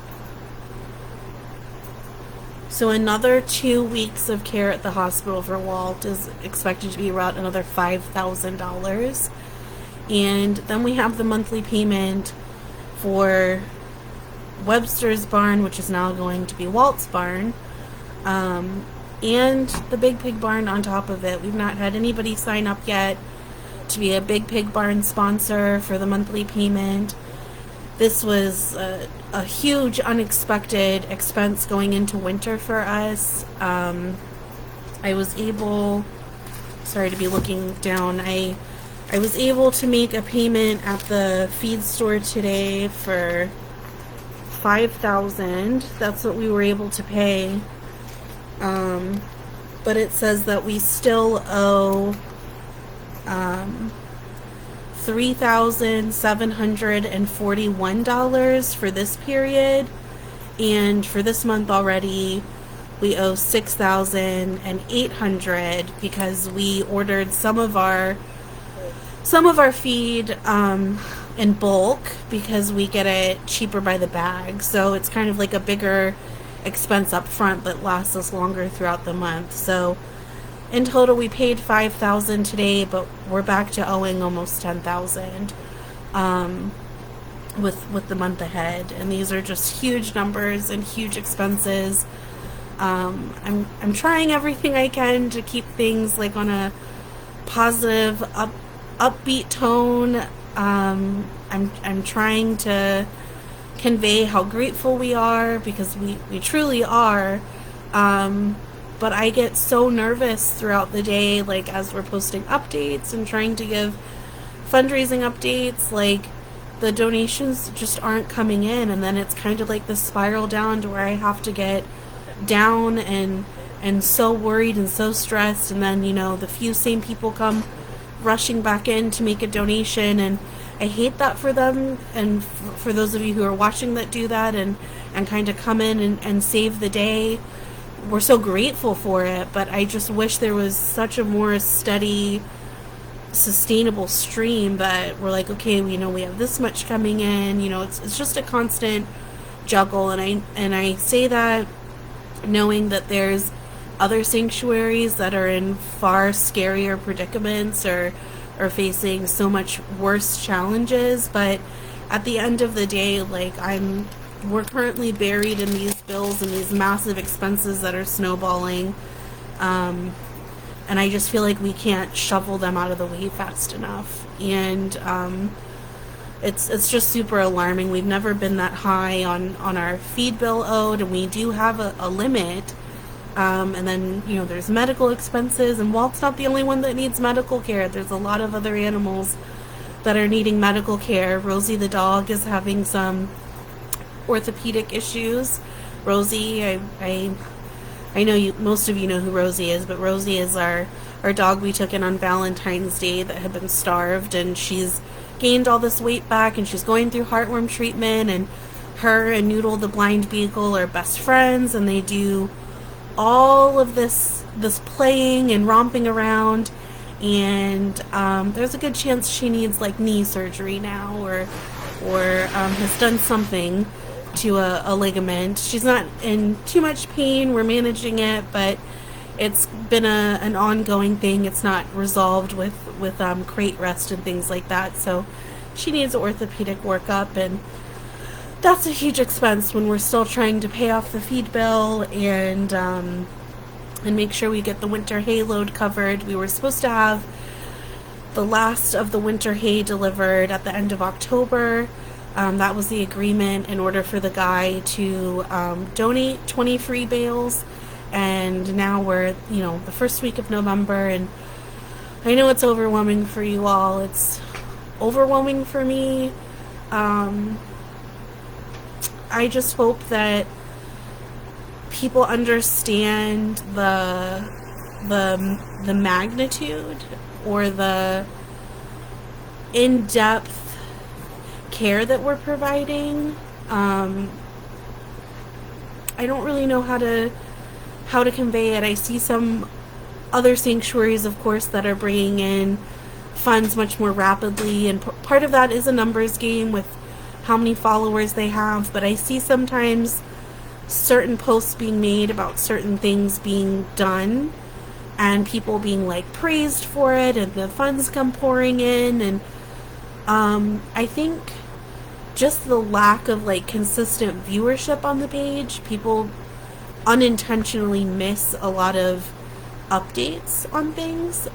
So another 2 weeks of care at the hospital for Walt is expected to be around another $5,000. And then we have the monthly payment for Webster's barn, which is now going to be Walt's barn, and the Big Pig barn on top of it. We've not had anybody sign up yet to be a Big Pig barn sponsor for the monthly payment. This was a huge unexpected expense going into winter for us. I was able, sorry to be looking down, I was able to make a payment at the feed store today for $5,000. That's what we were able to pay. But it says that we still owe $3,741 for this period, and for this month already we owe $6,800 because we ordered some of our feed in bulk because we get it cheaper by the bag. So it's kind of like a bigger expense up front that lasts us longer throughout the month. So in total, we paid $5,000 today, but we're back to owing almost $10,000 with the month ahead. And these are just huge numbers and huge expenses. I'm trying everything I can to keep things like on a positive, upbeat tone. I'm trying to convey how grateful we are, because we truly are. But I get so nervous throughout the day, like as we're posting updates and trying to give fundraising updates, like the donations just aren't coming in, and then it's kind of like this spiral down to where I have to get down and so worried and so stressed, and then, you know, the few same people come rushing back in to make a donation, and I hate that for them, and for those of you who are watching that do that and kind of come in and save the day. We're so grateful for it, but I just wish there was such a more steady, sustainable stream that we're like, okay, we know we have this much coming in. You know, it's just a constant juggle, and I say that knowing that there's other sanctuaries that are in far scarier predicaments or facing so much worse challenges, but at the end of the day, like, we're currently buried in these bills and these massive expenses that are snowballing, and I just feel like we can't shovel them out of the way fast enough, and it's just super alarming. We've never been that high on our feed bill owed, and we do have a limit, and then, you know, there's medical expenses, and Walt's not the only one that needs medical care. There's a lot of other animals that are needing medical care. Rosie the dog is having some orthopedic issues. Rosie, I know most of you know who Rosie is, but Rosie is our dog we took in on Valentine's Day that had been starved, and she's gained all this weight back, and she's going through heartworm treatment, and her and Noodle the blind beagle are best friends, and they do all of this playing and romping around, and there's a good chance she needs like knee surgery now, or has done something to a ligament. She's not in too much pain. We're managing it, but it's been an ongoing thing. It's not resolved with crate rest and things like that. So she needs orthopedic workup, and that's a huge expense when we're still trying to pay off the feed bill and make sure we get the winter hay load covered. We were supposed to have the last of the winter hay delivered at the end of October. That was the agreement in order for the guy to donate 20 free bales. And now we're, the first week of November, and I know it's overwhelming for you all. It's overwhelming for me. I just hope that people understand the magnitude or the in-depth care that we're providing. I don't really know how to convey it. I see some other sanctuaries, of course, that are bringing in funds much more rapidly, and part of that is a numbers game with how many followers they have, but I see sometimes certain posts being made about certain things being done and people being praised for it, and the funds come pouring in, and I think just the lack of consistent viewership on the page, people unintentionally miss a lot of updates on things.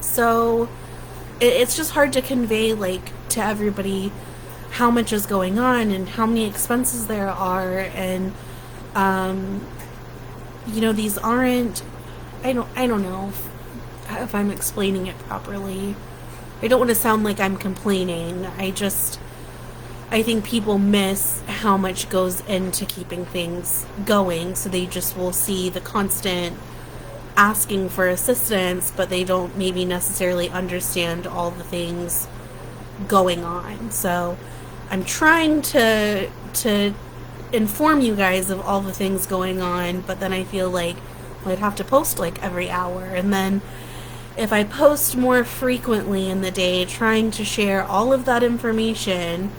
So it's just hard to convey to everybody how much is going on and how many expenses there are, and these aren't, I don't know if I'm explaining it properly. I don't want to sound like I'm complaining. I think people miss how much goes into keeping things going, so they just will see the constant asking for assistance, but they don't maybe necessarily understand all the things going on. So I'm trying to inform you guys of all the things going on, but then I feel like I'd have to post every hour, and then if I post more frequently in the day trying to share all of that information,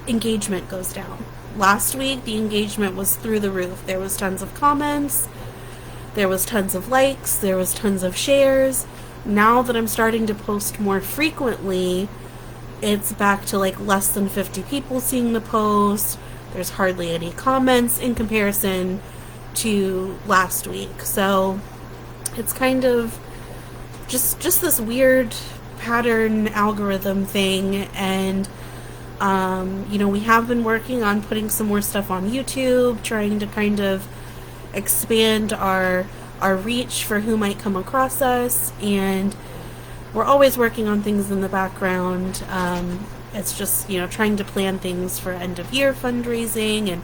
engagement goes down. Last week the engagement was through the roof. There was tons of comments, there was tons of likes, there was tons of shares. Now that I'm starting to post more frequently, it's back to less than 50 people seeing the post. There's hardly any comments in comparison to last week. So it's kind of just this weird pattern algorithm thing, and we have been working on putting some more stuff on YouTube, trying to kind of expand our reach for who might come across us, and we're always working on things in the background. It's just trying to plan things for end of year fundraising and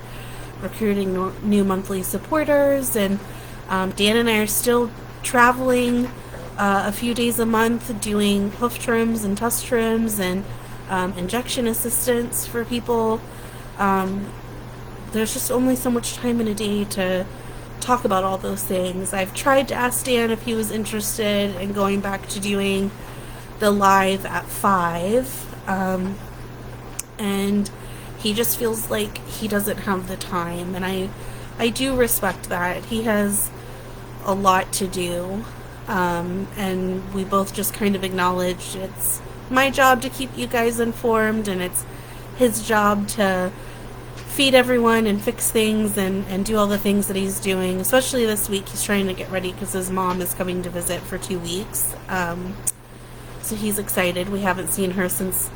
recruiting new monthly supporters, and Dan and I are still traveling a few days a month doing hoof trims and tusk trims and injection assistance for people. There's just only so much time in a day to talk about all those things. I've tried to ask Dan if he was interested in going back to doing the live at 5, and he just feels like he doesn't have the time, and I do respect that. He has a lot to do, and we both just kind of acknowledge it's my job to keep you guys informed, and it's his job to feed everyone and fix things and do all the things that he's doing. Especially this week, he's trying to get ready because his mom is coming to visit for 2 weeks. So he's excited. We haven't seen her since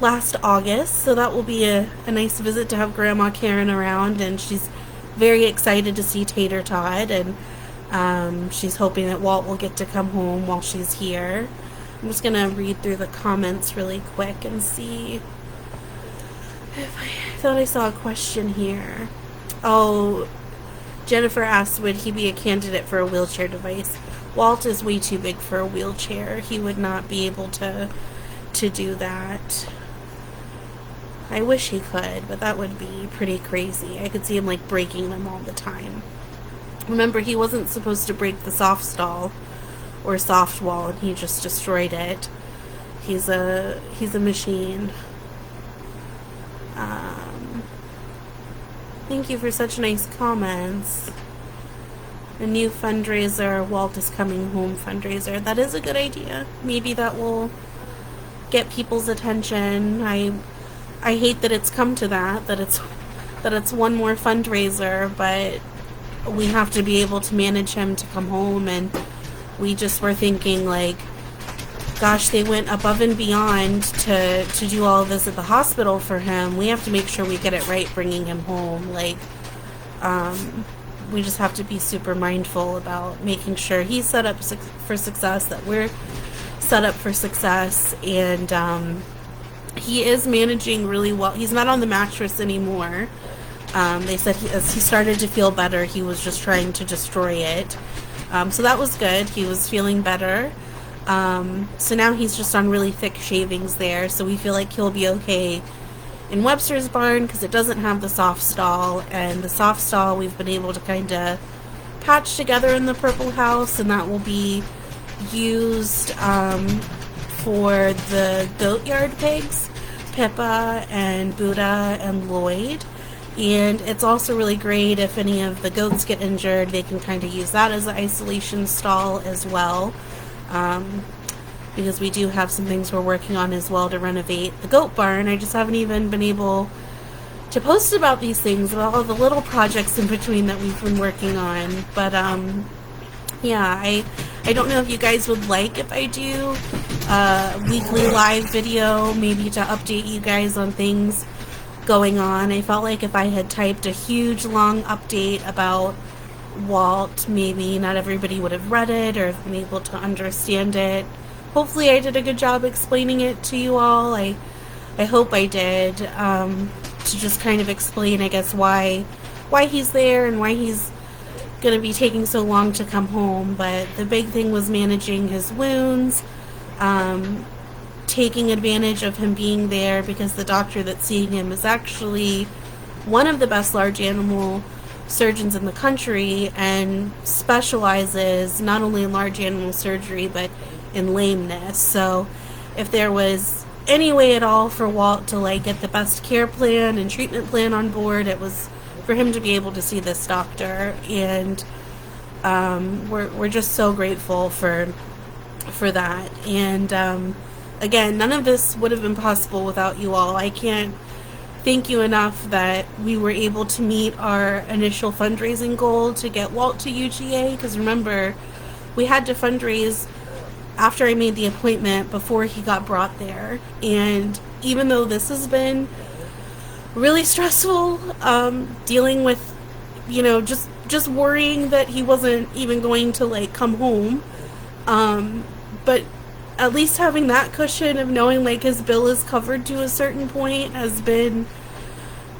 last August, so that will be a nice visit to have Grandma Karen around, and she's very excited to see Tater Tot, and she's hoping that Walt will get to come home while she's here. I'm just going to read through the comments really quick and see if I thought I saw a question here. Oh, Jennifer asked, would he be a candidate for a wheelchair device? Walt is way too big for a wheelchair. He would not be able to do that. I wish he could, but that would be pretty crazy. I could see him breaking them all the time. Remember, he wasn't supposed to break the soft stall or soft wall, and he just destroyed it. He's a thank you for such nice comments. A new fundraiser, Walt is coming home fundraiser. That is a good idea. Maybe that will get people's attention. I hate that it's come to that it's one more fundraiser, but we have to be able to manage him to come home, and we just were thinking, like, gosh, they went above and beyond to do all of this at the hospital for him. We have to make sure we get it right bringing him home. Like, we just have to be super mindful about making sure he's set up for success, that we're set up for success, and he is managing really well. He's not on the mattress anymore. They said as he started to feel better, he was just trying to destroy it. So that was good. He was feeling better. So now he's just on really thick shavings there, so we feel like he'll be okay in Webster's barn because it doesn't have the soft stall, and the soft stall we've been able to kind of patch together in the Purple House, and that will be used for the goat yard pigs, Pippa and Buddha and Lloyd. And it's also really great if any of the goats get injured, they can kind of use that as an isolation stall as well. Because we do have some things we're working on as well to renovate the goat barn. I just haven't even been able to post about these things, about all the little projects in between that we've been working on. But yeah, I don't know if you guys would like if I do a weekly live video, maybe to update you guys on things going on. I felt like if I had typed a huge long update about Walt, maybe not everybody would have read it or been able to understand it. Hopefully I did a good job explaining it to you all. I hope I did, to just kind of explain, I guess, why he's there and why he's going to be taking so long to come home. But the big thing was managing his wounds, taking advantage of him being there, because the doctor that's seeing him is actually one of the best large animal surgeons in the country and specializes not only in large animal surgery but in lameness. So if there was any way at all for Walt to like get the best care plan and treatment plan on board, it was for him to be able to see this doctor. And we're just so grateful for that. And again, none of this would have been possible without you all. I can't thank you enough that we were able to meet our initial fundraising goal to get Walt to UGA, because remember, we had to fundraise after I made the appointment before he got brought there. And even though this has been really stressful, dealing with, you know, just worrying that he wasn't even going to like come home, but at least having that cushion of knowing like his bill is covered to a certain point has been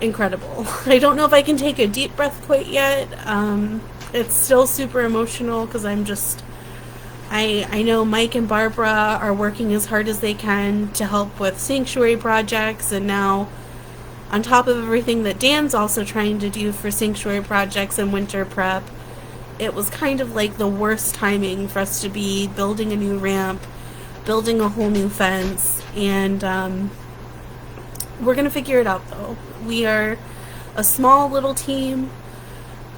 incredible. I don't know if I can take a deep breath quite yet. It's still super emotional because I know Mike and Barbara are working as hard as they can to help with sanctuary projects, and now on top of everything that Dan's also trying to do for sanctuary projects and winter prep, it was kind of like the worst timing for us to be building a new ramp, building a whole new fence, and we're gonna figure it out though. We are a small little team.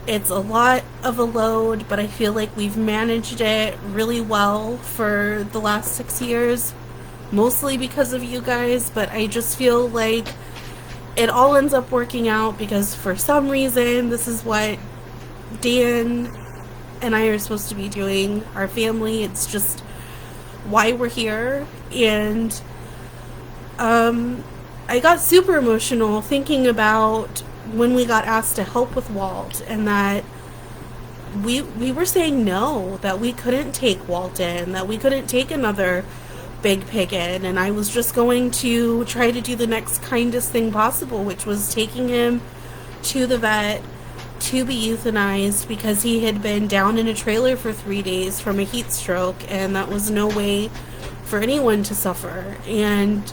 It's a lot of a load, but I feel like we've managed it really well for the last 6 years, mostly because of you guys. But I just feel like it all ends up working out because for some reason this is what Dan and I are supposed to be doing, our family. It's just why we're here. And I got super emotional thinking about when we got asked to help with Walt, and that we were saying no, that we couldn't take Walt in, that we couldn't take another big pig in, and I was just going to try to do the next kindest thing possible, which was taking him to the vet to be euthanized because he had been down in a trailer for 3 days from a heat stroke, and that was no way for anyone to suffer. And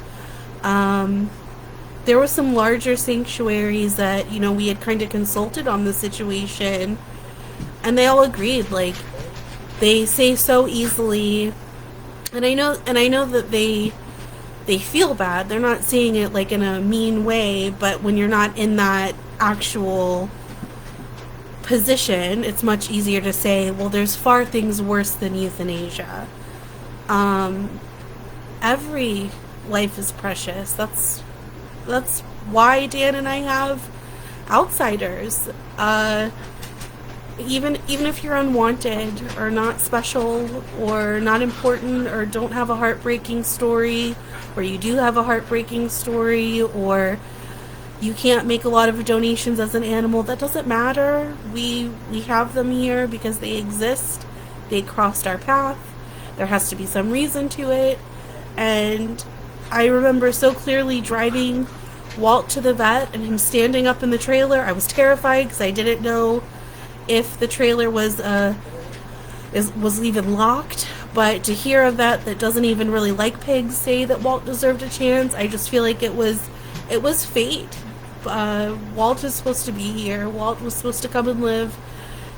there were some larger sanctuaries that, you know, we had kind of consulted on the situation, and they all agreed. Like, they say so easily, and I know that they feel bad. They're not saying it like in a mean way, but when you're not in that actual position, it's much easier to say, well, there's far things worse than euthanasia. Every life is precious. That's why Dan and I have outsiders. Even if you're unwanted or not special or not important or don't have a heartbreaking story, or you do have a heartbreaking story, or you can't make a lot of donations as an animal, that doesn't matter. We have them here because they exist. They crossed our path. There has to be some reason to it. And I remember so clearly driving Walt to the vet and him standing up in the trailer. I was terrified because I didn't know if the trailer was even locked. But to hear a vet that doesn't even really like pigs say that Walt deserved a chance, I just feel like it was fate. Walt is supposed to be here. Walt was supposed to come and live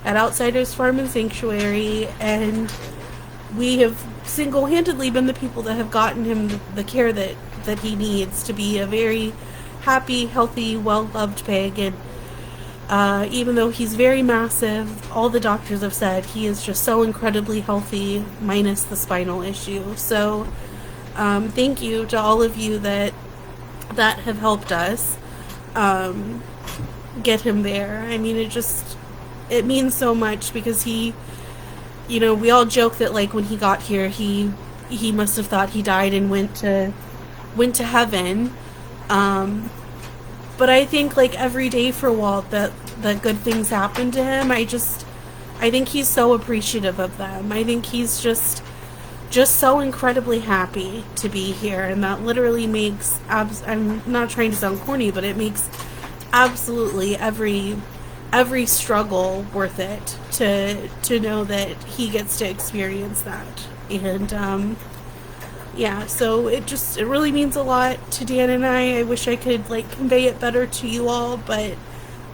at Outsiders Farm and Sanctuary, and we have single-handedly been the people that have gotten him the care that he needs to be a very happy, healthy, well-loved pig. And even though he's very massive, all the doctors have said he is just so incredibly healthy, minus the spinal issue. So thank you to all of you that have helped us get him there. I mean, it means so much because he, we all joke that like when he got here, he must have thought he died and went to heaven. But I think like every day for Walt that good things happen to him. I think he's so appreciative of them. I think he's just so incredibly happy to be here, and that literally makes I'm not trying to sound corny, but it makes absolutely every struggle worth it to know that he gets to experience that. And yeah, so it really means a lot to Dan and I. I wish I could like convey it better to you all, but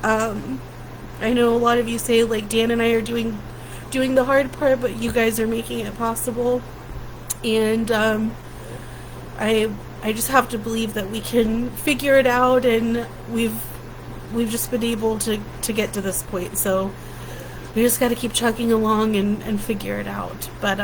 I know a lot of you say like Dan and I are doing the hard part, but you guys are making it possible. And I just have to believe that we can figure it out, and we've just been able to get to this point. So we just got to keep chugging along and figure it out. But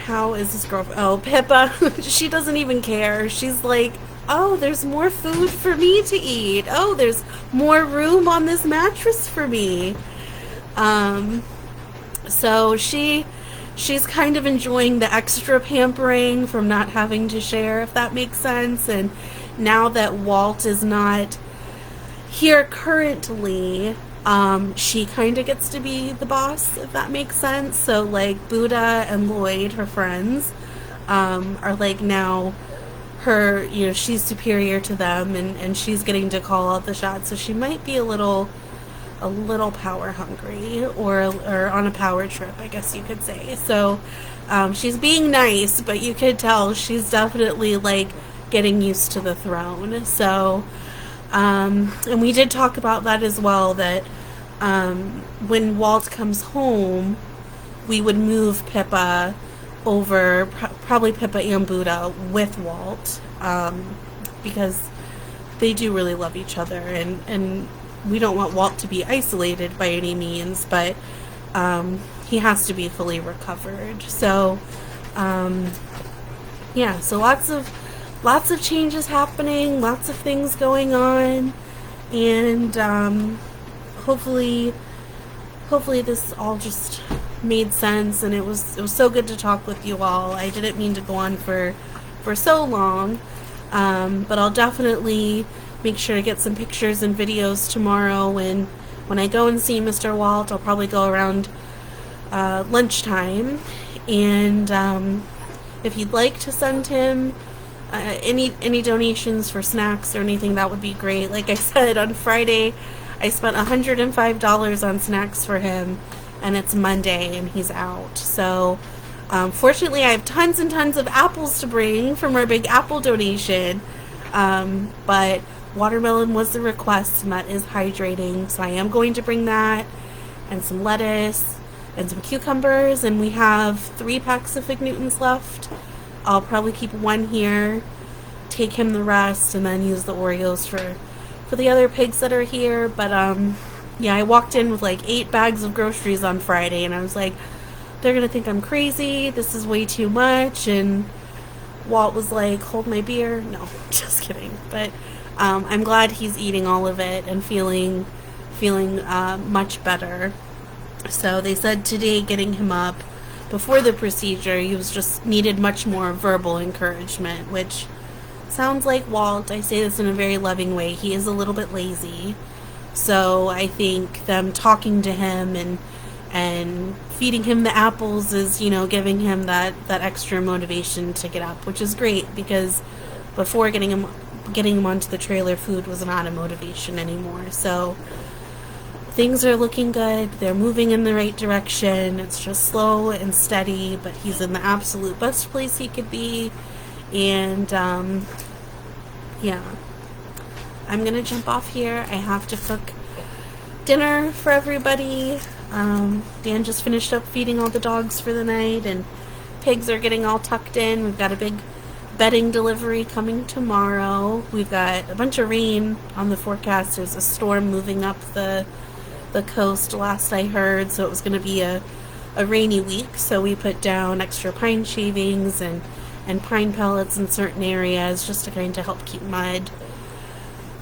how is this girl? Oh, Pippa, she doesn't even care. She's like, oh, there's more food for me to eat. Oh, there's more room on this mattress for me. So she's kind of enjoying the extra pampering from not having to share, if that makes sense. And now that Walt is not here currently, she kind of gets to be the boss, if that makes sense. So like Buddha and Lloyd, her friends, are like now her, she's superior to them, and she's getting to call out the shots. So she might be a little power hungry, or on a power trip, I guess you could say. So she's being nice, but you could tell she's definitely like getting used to the throne. So and we did talk about that as well, that when Walt comes home, we would move Pippa over, probably Pippa and Buddha with Walt, because they do really love each other, and we don't want Walt to be isolated by any means, but he has to be fully recovered. So yeah, so lots of changes happening, lots of things going on, and hopefully this all just made sense. And it was so good to talk with you all. I didn't mean to go on for so long, but I'll definitely make sure to get some pictures and videos tomorrow. When I go and see Mr. Walt, I'll probably go around lunchtime, and if you'd like to send him any donations for snacks or anything, that would be great. Like I said, on Friday I spent $105 on snacks for him, and it's Monday and he's out. So fortunately I have tons and tons of apples to bring from our big apple donation, but watermelon was the request, and that is hydrating, so I am going to bring that, and some lettuce and some cucumbers. And we have 3 packs of Fig Newtons left. I'll probably keep one here, take him the rest, and then use the Oreos for for the other pigs that are here, but yeah, I walked in with like 8 bags of groceries on Friday, and I was like, they're gonna think I'm crazy, this is way too much. And Walt was like, hold my beer. No, just kidding. But I'm glad he's eating all of it and feeling much better. So they said today, getting him up before the procedure, he was just needed much more verbal encouragement, which sounds like Walt. I say this in a very loving way. He is a little bit lazy. So I think them talking to him and feeding him the apples is, giving him that extra motivation to get up, which is great, because before getting him onto the trailer, food was not a motivation anymore. So things are looking good. They're moving in the right direction. It's just slow and steady, but he's in the absolute best place he could be. And yeah, I'm gonna jump off here. I have to cook dinner for everybody. Dan just finished up feeding all the dogs for the night, and pigs are getting all tucked in. We've got a big bedding delivery coming tomorrow. We've got a bunch of rain on the forecast. There's a storm moving up the coast last I heard, so it was going to be a rainy week. So we put down extra pine shavings and pine pellets in certain areas just to kind of help keep mud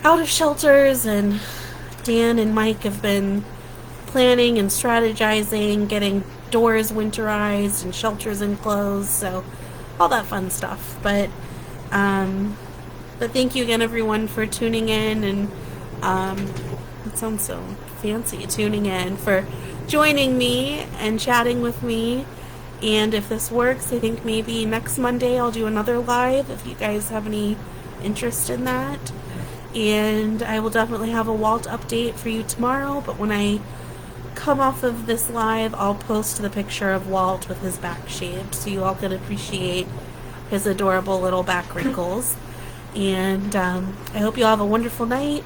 out of shelters. And Dan and Mike have been planning and strategizing, getting doors winterized and shelters enclosed, so all that fun stuff. But thank you again, everyone, for tuning in, and it sounds so fancy, tuning in, for joining me and chatting with me. And if this works, I think maybe next Monday I'll do another live if you guys have any interest in that. And I will definitely have a Walt update for you tomorrow, but when I come off of this live, I'll post the picture of Walt with his back shaved, so you all can appreciate his adorable little back wrinkles. And I hope you all have a wonderful night,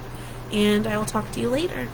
and I will talk to you later.